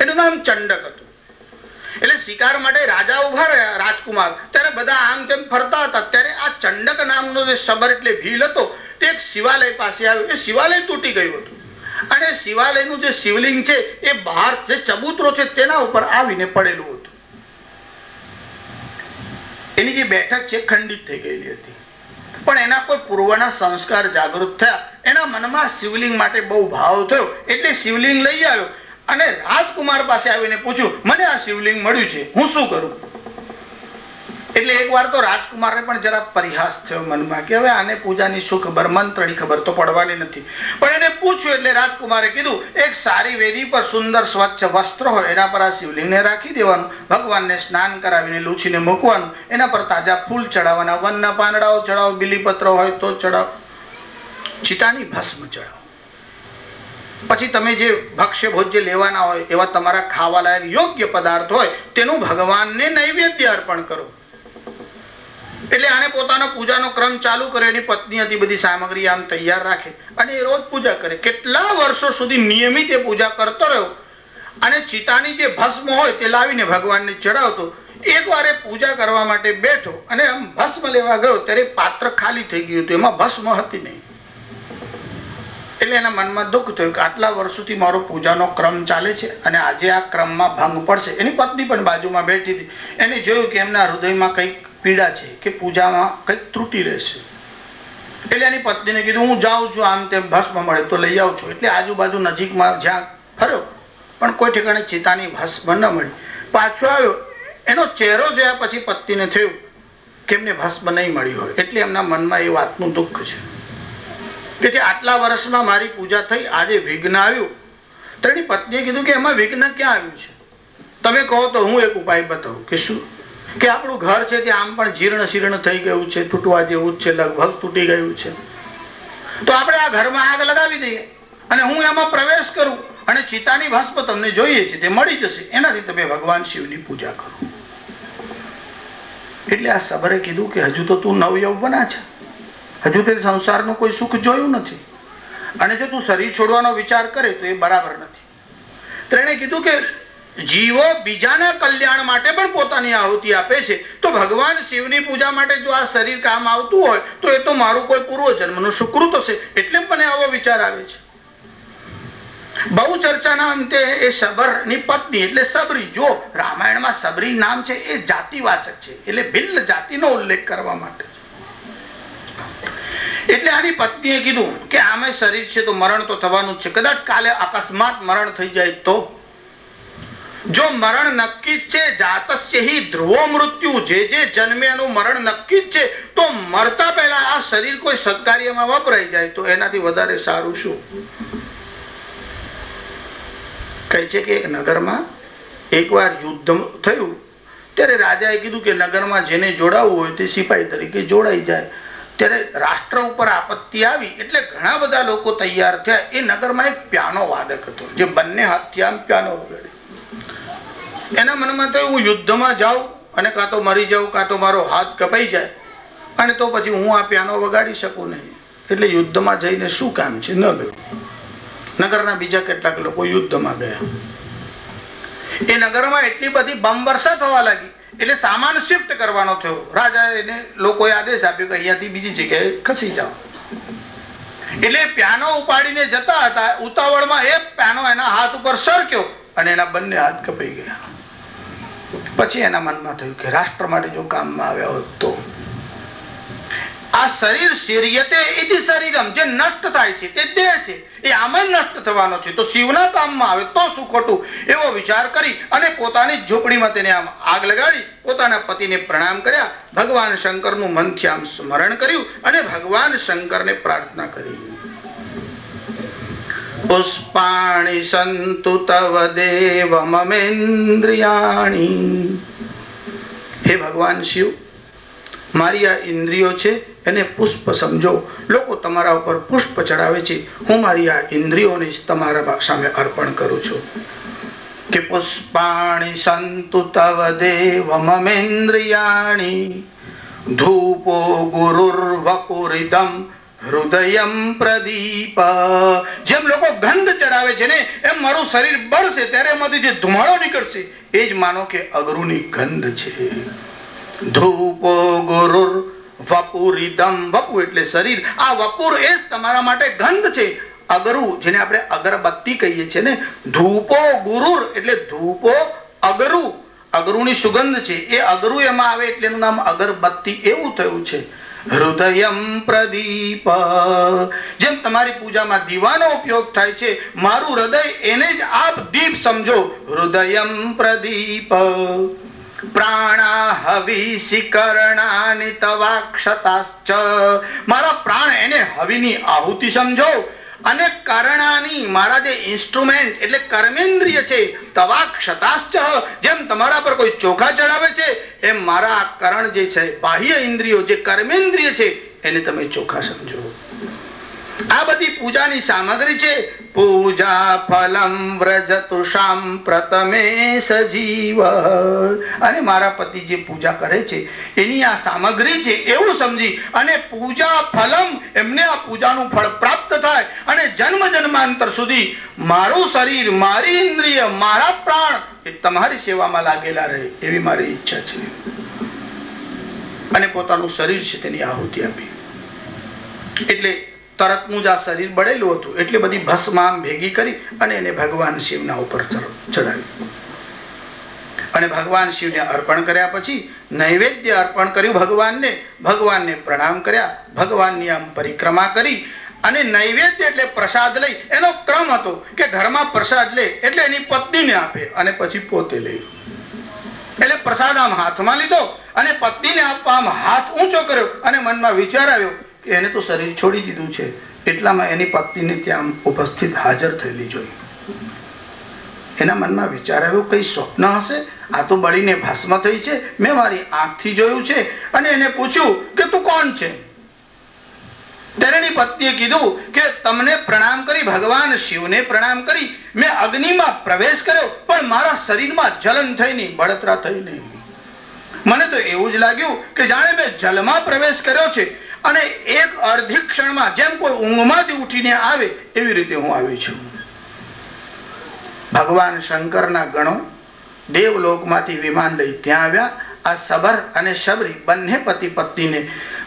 એનું નામ ચંડક હતું. એટલે શિકાર માટે રાજા ઉભા રહ્યા રાજકુમાર. ત્યારે બધા આમ તેમ ફરતા હતા. ત્યારે આ ચંડક નામનો જે સબર એટલે ભીલ હતો તે એક શિવાલય પાસે આવ્યો. એ શિવાલય તૂટી ગયું હતું અને શિવાલયનું જે શિવલિંગ છે એ બહાર જે ચબૂતરો છે તેના ઉપર આવીને પડેલું હતું. એની જે બેઠક છે ખંડિત થઈ ગયેલી હતી. પણ એના કોઈ પૂર્વના સંસ્કાર જાગૃત થયા. એના મનમાં શિવલિંગ માટે બહુ ભાવ થયો એટલે શિવલિંગ લઈ આવ્યો અને રાજકુમાર પાસે આવીને પૂછ્યું, મને આ શિવલિંગ મળ્યું છે, હું શું કરું? એટલે એકવાર તો રાજકુમારને પણ જરા પરિહાસ થયો મનમાં કે હવે આને પૂજાની શું ખબર, મંત્રની ખબર તો પડવાની નથી. પણ એને પૂછ્યું એટલે રાજકુમારે કીધું, એક સારી વેદી પર સુંદર સ્વચ્છ વસ્ત્ર હોય એના પર આ શિવલિંગને રાખી દેવાનું, ભગવાનને સ્નાન કરાવીને લૂછીને મૂકવાનું, એના પર તાજા ફૂલ ચડાવવાના, વનના પાંદડાઓ ચડાવો, બીલીપત્ર હોય તો ચડાવો, ચિતાની ભસ્મ ચડાવો. પછી તમે જે ભક્ષ્ય ભોજ્ય લેવાના હોય એવા તમારા ખાવા લાયક યોગ્ય પદાર્થ હોય તેનું ભગવાનને નૈવેદ્ય અર્પણ કરો. એટલે આને પોતાનો પૂજાનો ક્રમ ચાલુ કરે. એની પત્ની હતી, બધી સામગ્રી આમ તૈયાર રાખે અને એ રોજ પૂજા કરે. કેટલા વર્ષો સુધી નિયમિત એ પૂજા કરતો રહ્યો અને ચિતાની જે ભસ્મ હોય તે લાવીને ભગવાનને ચડાવતો. એકવાર એ પૂજા કરવા માટે બેઠો અને આમ ભસ્મ લેવા ગયો ત્યારે પાત્ર ખાલી થઈ ગયું હતું, એમાં ભસ્મ હતી નહીં. એટલે એના મનમાં દુઃખ થયું કે આટલા વર્ષોથી મારો પૂજાનો ક્રમ ચાલે છે અને આજે આ ક્રમમાં ભંગ પડશે. એની પત્ની પણ બાજુમાં બેઠી હતી. એને જોયું કે એમના હૃદયમાં કંઈક પીડા છે કે પૂજામાં કંઈક ત્રુટિ રહેશે. એટલે એની પત્નીને કીધું, હું જાઉં છું, આમ તેમ ભસ્મ મળે તો લઈ આવું છું. એટલે આજુબાજુ નજીકમાં જ્યાં ફર્યો પણ કોઈ ઠેકાણે ચિતાની ભસ્મ ન મળી. પાછો આવ્યો, એનો ચહેરો જોયા પછી પત્નીને થયું કે એમને ભસ્મ નહીં મળી હોય. એટલે એમના મનમાં એ વાતનું દુઃખ છે કે જે આટલા વર્ષમાં મારી પૂજા થઈ, આજે વિઘ્ન આવ્યું. તો એની પત્નીએ કીધું કે એમાં વિઘ્ન ક્યાં આવ્યું છે? તમે કહો તો હું એક ઉપાય બતાવું. કે શું? કે આપણું ઘર છે તે આમ પણ જીર્ણ શીર્ણ થઈ ગયું છે, તૂટવા જેવું જ છે, લગભગ તૂટી ગયું છે. તો આપણે આ ઘરમાં આગ લગાવી દઈએ અને હું એમાં પ્રવેશ કરું અને ચિતાની ભસ્મ તમને જોઈએ છે તે મળી જશે, એનાથી તમે ભગવાન શિવની પૂજા કરો. એટલે આ સબરે કીધું કે હજુ તો તું નવયૌવના છે, હજુ તે સંસારનું કોઈ સુખ જોયું નથી, અને જો તું શરીર છોડવાનો વિચાર કરે તો એ બરાબર નથી. તેણે કીધું કે જીવો બીજાના કલ્યાણ માટે પણ પોતાની આહુતિ આપે છે, તો ભગવાન શિવની પૂજા માટે જો આ શરીર કામ આવતું હોય તો એ તો મારું કોઈ પૂર્વજન્મનું સુકૃત હશે, એટલે મને આવો વિચાર આવે છે. બહુ ચર્ચાના અંતે એ સબરની પત્ની એટલે સબરી, જો રામાયણમાં સબરી નામ છે એ જાતિવાચક છે, એટલે ભિલ્લ જાતિનો ઉલ્લેખ કરવા માટે. એટલે આની પત્નીએ કીધું કે આમે શરીર છે તો મરણ તો થવાનું જ છે, કદાચ કાલે અકસ્માત મરણ થઈ જાય તો. જો મરણ નક્કી જ છે, જાતસ્ય હિ ધ્રુવો મૃત્યુ, જે જન્મે એનું મરણ નક્કી જ છે, તો મરતા પહેલા આ શરીર કોઈ સત્કાર્યમાં વપરાઈ જાય તો એનાથી વધારે સારું શું? કહે છે કે એક નગરમાં એકવાર યુદ્ધ થયું ત્યારે રાજાએ કીધું કે નગરમાં જેને જોડાવવું હોય તે સિપાહી તરીકે જોડાઈ જાય. ત્યારે રાષ્ટ્ર ઉપર આપત્તિ આવી એટલે ઘણા બધા લોકો તૈયાર થયા. એ નગરમાં એક પિયાનો વાદક હતો જે બંને હાથથી આમ પિયાનો વગાડે. એના મનમાં તો હું યુદ્ધમાં જાઉં અને કાં તો મરી જાઉં કાં તો મારો હાથ કપાઈ જાય, અને તો પછી હું આ પિયાનો વગાડી શકું નહીં, એટલે યુદ્ધમાં જઈને શું કામ છે, ન ગયો. નગરના બીજા કેટલાક લોકો યુદ્ધમાં ગયા. એ નગરમાં એટલી બધી બમ વર્ષા થવા લાગી એટલે સામાન શિફ્ટ કરવાનો થયો. રાજાએ એને લોકોએ આદેશ આપ્યો કે અહીંયાથી બીજી જગ્યાએ ખસી જાઓ. એટલે પિયાનો ઉપાડીને જતા હતા, ઉતાવળમાં એ પિયાનો એના હાથ ઉપર સરક્યો અને એના બંને હાથ કપાઈ ગયા. પછી એના મનમાં થયું કે રાષ્ટ્ર માટે જો કામમાં આવ્યા હોત તો. આ શરીર શરીયતે ઇતિ શરીરમ, જે નષ્ટ થાય છે તે દેહ છે, એ આમ જ નષ્ટ થવાનો છે, તો શિવના કામમાં આવે તો શું ખોટું, એવો વિચાર કરી અને પોતાની ઝૂંપડીમાં તેને આમ આગ લગાડી પોતાના પતિને પ્રણામ કર્યા. ભગવાન શંકરનું મનથી આમ સ્મરણ કર્યું અને ભગવાન શંકરને પ્રાર્થના કરી. પુષ્પાણિ સંતુ તવ દેવ મમેન્દ્રિયાણિ. હે ભગવાન શિવ, મારી આ ઇન્દ્રિયો છે એને પુષ્પ સમજો. લોકો તમારા ઉપર પુષ્પ ચડાવે છે, હું મારી આ ઇન્દ્રિયોને તમારા સામે અર્પણ કરું છું. કે પુષ્પાણિ સંતુ તવ દેવ મમેન્દ્રિયાણિ ધૂપો ગુરુર્વપુરિદમ હૃદયમ પ્રદીપ. જેમ લોકો ગંધ ચડાવે છે ને એમ મારું શરીર બળશે ત્યારે એમાંથી જે ધુમાડો નીકળશે એ જ માનો કે અગરુની ગંધ છે. ધૂપો ગુરુર વપુરિદમ, વપુ એટલે શરીર, આ વપુર એ જ તમારા માટે ગંધ છે. અગરુ જેને આપણે અગરબત્તી કહીએ છીએ ને, ધૂપો ગુરુર એટલે ધૂપો અગરુ, અગરુની સુગંધ છે, એ અગરુ એમાં આવે એટલે એનું નામ અગરબત્તી એવું થયું છે. હૃદયમ પ્રદીપ, જેમ તમારી પૂજામાં દીવાનો ઉપયોગ થાય છે, મારું હૃદય એને જ આપ દીપ સમજો. હૃદયમ પ્રદીપ. પ્રાણા હવિષિ કરણાનિ તવાક્ષતાશ્ચ, મારા પ્રાણ એને હવિની આહુતિ સમજો, અને કરણાની મારા જે ઇન્સ્ટ્રુમેન્ટ એટલે કર્મેન્દ્રિય છે, તવાક્ષતાશ્ચ, જેમ તમારા પર કોઈ ચોખા ચડાવે છે એમ મારા કરણ જે છે બાહ્ય ઇન્દ્રિયો જે કર્મેન્દ્રિય છે એને તમે ચોખા સમજો. આ બધી પૂજાની સામગ્રી છે. પૂજા ફલમ વ્રજતુષામ પ્રથમે સજીવ, અને મારા પતિ જે પૂજા કરે છે એની આ સામગ્રી છે એવું સમજી અને પૂજા ફલમ એમને આ પૂજાનું ફળ પ્રાપ્ત થાય અને જન્મ જન્માંતર સુધી મારું શરીર, મારી ઇન્દ્રિય, મારા પ્રાણ એ તમારી સેવામાં લાગેલા રહે એવી મારી ઈચ્છા છે. અને પોતાનું શરીર છે તેની આહુતિ આપી. એટલે તરતનું જ આ શરીર બળેલું હતું એટલે બધી ભસ્મ આમ ભેગી કરી અને એને ભગવાન શિવના ઉપર ચડાવ્યું. અને ભગવાન શિવને અર્પણ કર્યા પછી નૈવેદ્ય અર્પણ કર્યું ભગવાનને. ભગવાનને પ્રણામ કર્યા, ભગવાનની આમ પરિક્રમા કરી અને નૈવેદ્ય એટલે પ્રસાદ લઈ. એનો ક્રમ હતો કે ઘરમાં પ્રસાદ લે એટલે એની પત્નીને આપે અને પછી પોતે લે. એટલે પ્રસાદ આમ હાથમાં લીધો અને પત્નીને આપવા આમ હાથ ઊંચો કર્યો અને મનમાં વિચાર આવ્યો કે એને તો શરીર છોડી દીધું છે. એટલામાં એની પત્નીને ત્યાં ઉપસ્થિત હાજર થયેલી જોઈ. એના મનમાં વિચાર આવ્યો કઈ સ્વપ્ન હશે, આ તો બળીને ભસ્મ થઈ છે, મેં મારી આંખથી જોયું છે. અને એને પૂછ્યું કે તું કોણ છે? તેની પત્નીએ કીધું કે તમને પ્રણામ કરી, ભગવાન શિવને પ્રણામ કરી મેં અગ્નિમાં પ્રવેશ કર્યો, પણ મારા શરીરમાં જલન થઈ નહીં, બળતરા થઈ નહીં. મને તો એવું જ લાગ્યું કે જાણે મેં જલમાં પ્રવેશ કર્યો છે અને એક અડધી ક્ષણમાં જેમ કોઈ ઊંઘમાંથી ઉઠીને આવે એવી રીતે હું આવી છું. ભગવાન શંકરના ગણો દેવલોકમાંથી વિમાન લઈ ત્યાં આવ્યા. આ સબર અને શબરી બંને પતિ પત્નીને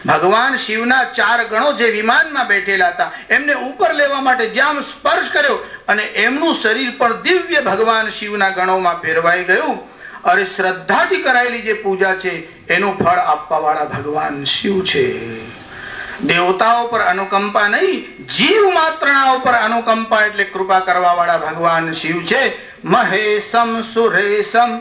ભગવાન શિવના 4 ગણો જે વિમાનમાં બેઠેલા હતા એમને ઉપર લેવા માટે જ્યાં સ્પર્શ કર્યો અને એમનું શરીર પણ દિવ્ય ભગવાન શિવના ગણોમાં ફેરવાઈ ગયું. અરે શ્રદ્ધાથી કરાયેલી જે પૂજા છે એનું ફળ આપવા વાળા ભગવાન શિવ છે. દેવતાઓ પર અનુકંપા નહીં, જીવ માત્રના ઉપર અનુકંપા એટલે કૃપા કરવા વાળા ભગવાન શિવ છે. મહેશમ સુરેશમ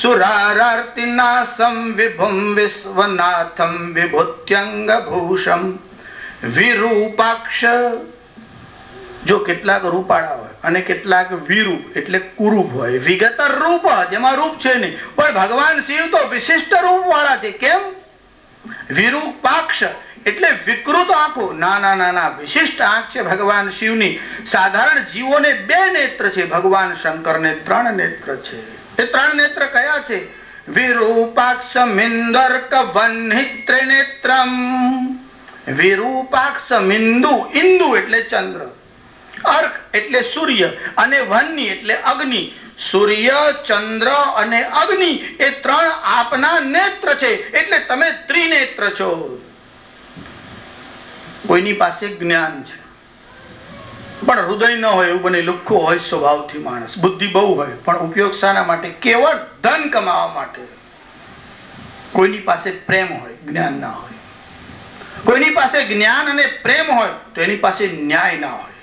સુરારાર્તિનાશમ વિભુમ વિશ્વનાથમ વિભૂત્યંગ ભૂષમ વિરૂપાક્ષ. જો કેટલાક રૂપાળા હોય અને કેટલાક વિરૂપ એટલે કુરૂપ હોય, વિગતર રૂપ જેમાં રૂપ છે નહીં, પણ ભગવાન શિવ તો વિશિષ્ટ રૂપ વાળા છે. કેમ? વિરૂપાક્ષ એટલે વિકૃત આંખો, નાના નાના વિશિષ્ટ આંખ છે ભગવાન શિવની. સાધારણ જીવોને 2 નેત્ર છે, ભગવાન શંકરને 3 નેત્ર છે. એ 3 નેત્ર કયા છે? વિરૂપાક્ષ મિંદર્ક વહ્નિ ત્રિનેત્રમ. વિરૂપાક્ષ મિંદુ, ઇન્દુ એટલે ચંદ્ર, અર્ક એટલે સૂર્ય અને વહ્નિ એટલે અગ્નિ. સૂર્ય, ચંદ્ર અને અગ્નિ એ 3 આપના નેત્ર છે, એટલે તમે ત્રિનેત્ર છો. કોઈની પાસે જ્ઞાન છે પણ હૃદય ન હોય, એવું બને. લુખ્ખો હોય સ્વભાવથી માણસ, બુદ્ધિ બહુ હોય પણ ઉપયોગ શાના માટે? કેવળ ધન કમાવા માટે. કોઈની પાસે પ્રેમ હોય, જ્ઞાન ના હોય. કોઈની પાસે જ્ઞાન અને પ્રેમ હોય તો એની પાસે ન્યાય ના હોય.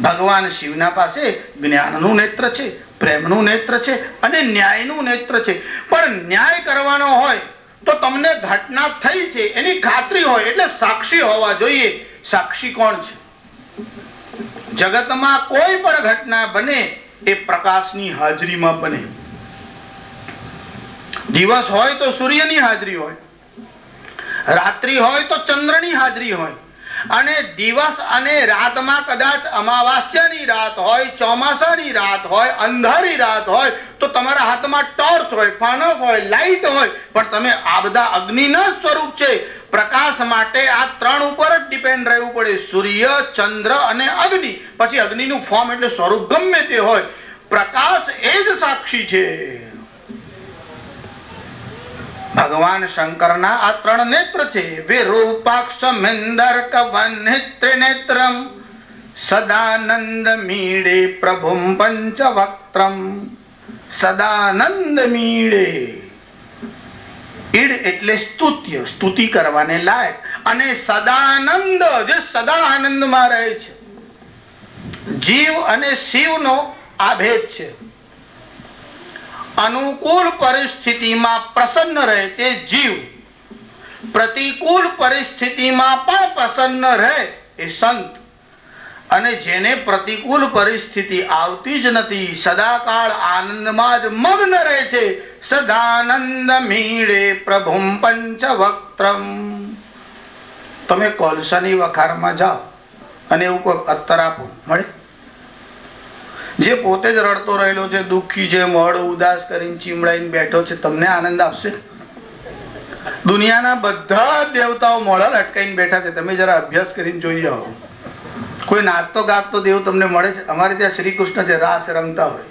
ભગવાન શિવના પાસે જ્ઞાનનું નેત્ર છે, પ્રેમનું નેત્ર છે અને ન્યાયનું નેત્ર છે. પણ ન્યાય કરવાનો હોય તો તમને ઘટના થઈ છે એની ખાતરી હોય, એટલે સાક્ષી હોવા જોઈએ. સાક્ષી કોણ છે? જગતમાં કોઈ પણ ઘટના બને એ પ્રકાશની હાજરીમાં બને. દિવસ હોય તો સૂર્યની હાજરી હોય, રાત્રિ હોય તો ચંદ્રની હાજરી હોય. અને દિવસ અને રાતમાં કદાચ અમાવાસ્યાની રાત હોય, ચોમાસાની રાત હોય, અંધારી રાત હોય તો તમારા હાથમાં ટોર્ચ હોય, ફાનસ હોય, લાઈટ હોય, પણ તમે આ બધા અગ્નિના સ્વરૂપ છે. પ્રકાશ માટે આ 3 ઉપર જ ડિપેન્ડ રહેવું પડે, સૂર્ય, ચંદ્ર અને અગ્નિ. પછી અગ્નિનું ફોર્મ એટલે સ્વરૂપ ગમે તે હોય, પ્રકાશ એ જ સાક્ષી છે. ભગવાન શંકરના આ 3 નેત્ર છે. વિરૂપાક્ષ મિંદર્ક વહ્નિ ત્રિનેત્રમ સદાનંદ મીડે પ્રભુમ પંચવક્ત્રમ. સદાનંદ મીડે, ઈડ એટલે સ્તુત્ય, સ્તુતિ કરવાને લાયક, અને સદાનંદ જે સદા આનંદમાં રહે છે. જીવ અને શિવનો આ ભેદ છે. અનુકૂળ પરિસ્થિતિમાં પ્રસન્ન રહે તે જીવ, પ્રતિકૂળ પરિસ્થિતિમાં પણ પ્રસન્ન રહે એ સંત. અને જેને પ્રતિકૂળ પરિસ્થિતિ આવતી જ નથી, સદાકાળ આનંદમાં જ મગ્ન રહે છે. સદાનંદ મીડે પ્રભુમ પંચવક્ત્રમ. તમે કોલસાની વખારમાં જાઓ અને એવું કોઈ અત્તર આપો, મળે? જે પોતે જ રડતો રહેલો છે, દુઃખી છે, મોઢું ઉદાસ કરીને ચીમડાઈને બેઠો છે, તમને આનંદ આપશે? દુનિયાના બધા દેવતાઓ મોઢા લટકાઈને બેઠા છે, તમે જરા અભ્યાસ કરીને જોઈ જાઓ. કોઈ નાચતો ગાતો દેવ તમને મળે છે? અમારે ત્યાં શ્રી કૃષ્ણ છે, રાસ રમતા હોય.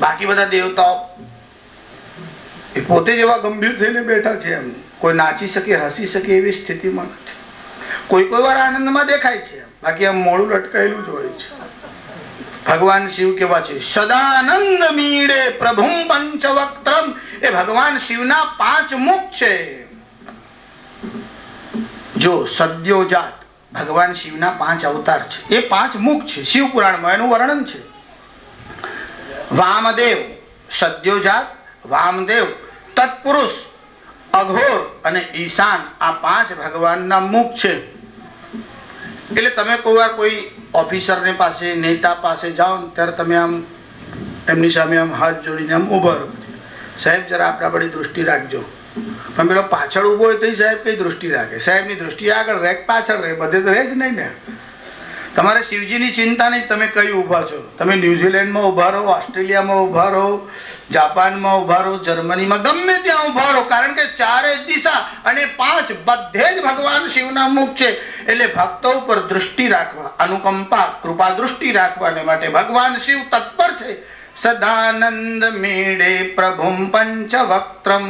બાકી બધા દેવતાઓ એ પોતે જ એવા ગંભીર થઈને બેઠા છે, એમ કોઈ નાચી શકે, હસી શકે એવી સ્થિતિમાં નથી. કોઈ કોઈ વાર આનંદમાં દેખાય છે, બાકી આમ મોડું લટકાયેલું જ હોય છે. ભગવાન શિવ કેવા છે? સદાનંદ મીડે પ્રભુમ પંચવક્ત્રમ. એ ભગવાન શિવના 5 મુખ છે. જો સદ્યોજાત ભગવાન શિવના 5 અવતાર છે, એ 5 મુખ છે. શિવ પુરાણમાં એનું વર્ણન છે. વામદેવ, સદ્યોજાત, વામદેવ, તત્પુરુષ, અઘોર અને ઈશાન, આ 5 ભગવાનના મુખ છે. એટલે તમે કોઈ ઓફિસરને પાસે, નેતા પાસે જાઓ ત્યારે તમે આમ એમની સામે આમ હાથ જોડીને આમ ઉભા રહો, સાહેબ જરા આપણા બધી દૃષ્ટિ રાખજો, પણ પેલો પાછળ ઉભો હોય તો સાહેબ કઈ દૃષ્ટિ રાખે? સાહેબની દૃષ્ટિ આગળ રહે, પાછળ રહે, બધે તો રહે જ નહીં ને. તમારે શિવજીની ચિંતા નહીં, તમે કઈ ઊભા છો. તમે ન્યુઝીલેન્ડમાં ઊભા રહો, ઓસ્ટ્રેલિયામાં ઊભા રહો, જાપાનમાં ઊભા રહો, જર્મનીમાં, ગમે ત્યાં ઊભા રહો, કારણ કે ચારે દિશા અને પાંચ બધે જ ભગવાન શિવના મુખ છે. એટલે ભક્તો ઉપર દૃષ્ટિ રાખવા, અનુકંપા, કૃપા દૃષ્ટિ રાખવાને માટે ભગવાન શિવ તત્પર છે. સદાનંદ મેળે પ્રભુમ પંચવક્ત્રમ.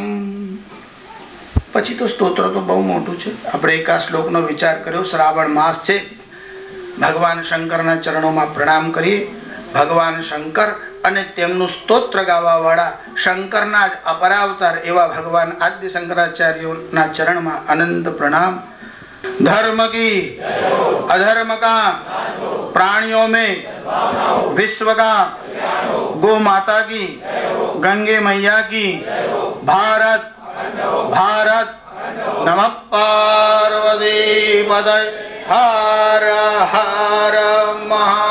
પછી તો સ્તોત્ર તો બહુ મોટું છે. આપણે એક આ શ્લોકનો વિચાર કર્યો. શ્રાવણ માસ છે, ભગવાન શંકરના ચરણોમાં પ્રણામ કરીએ. ભગવાન શંકર અને તેમનું સ્તોત્ર ગાવા વાળા શંકરના જ અપરાવતાર એવા ભગવાન આદ્ય શંકરાચાર્યોના ચરણમાં અનંત પ્રણામ. धर्म की अधर्म का प्राणियों में विश्व का गो माता की गंगे मैया की भारत भारत नमः पार्वती पदय हर हर महा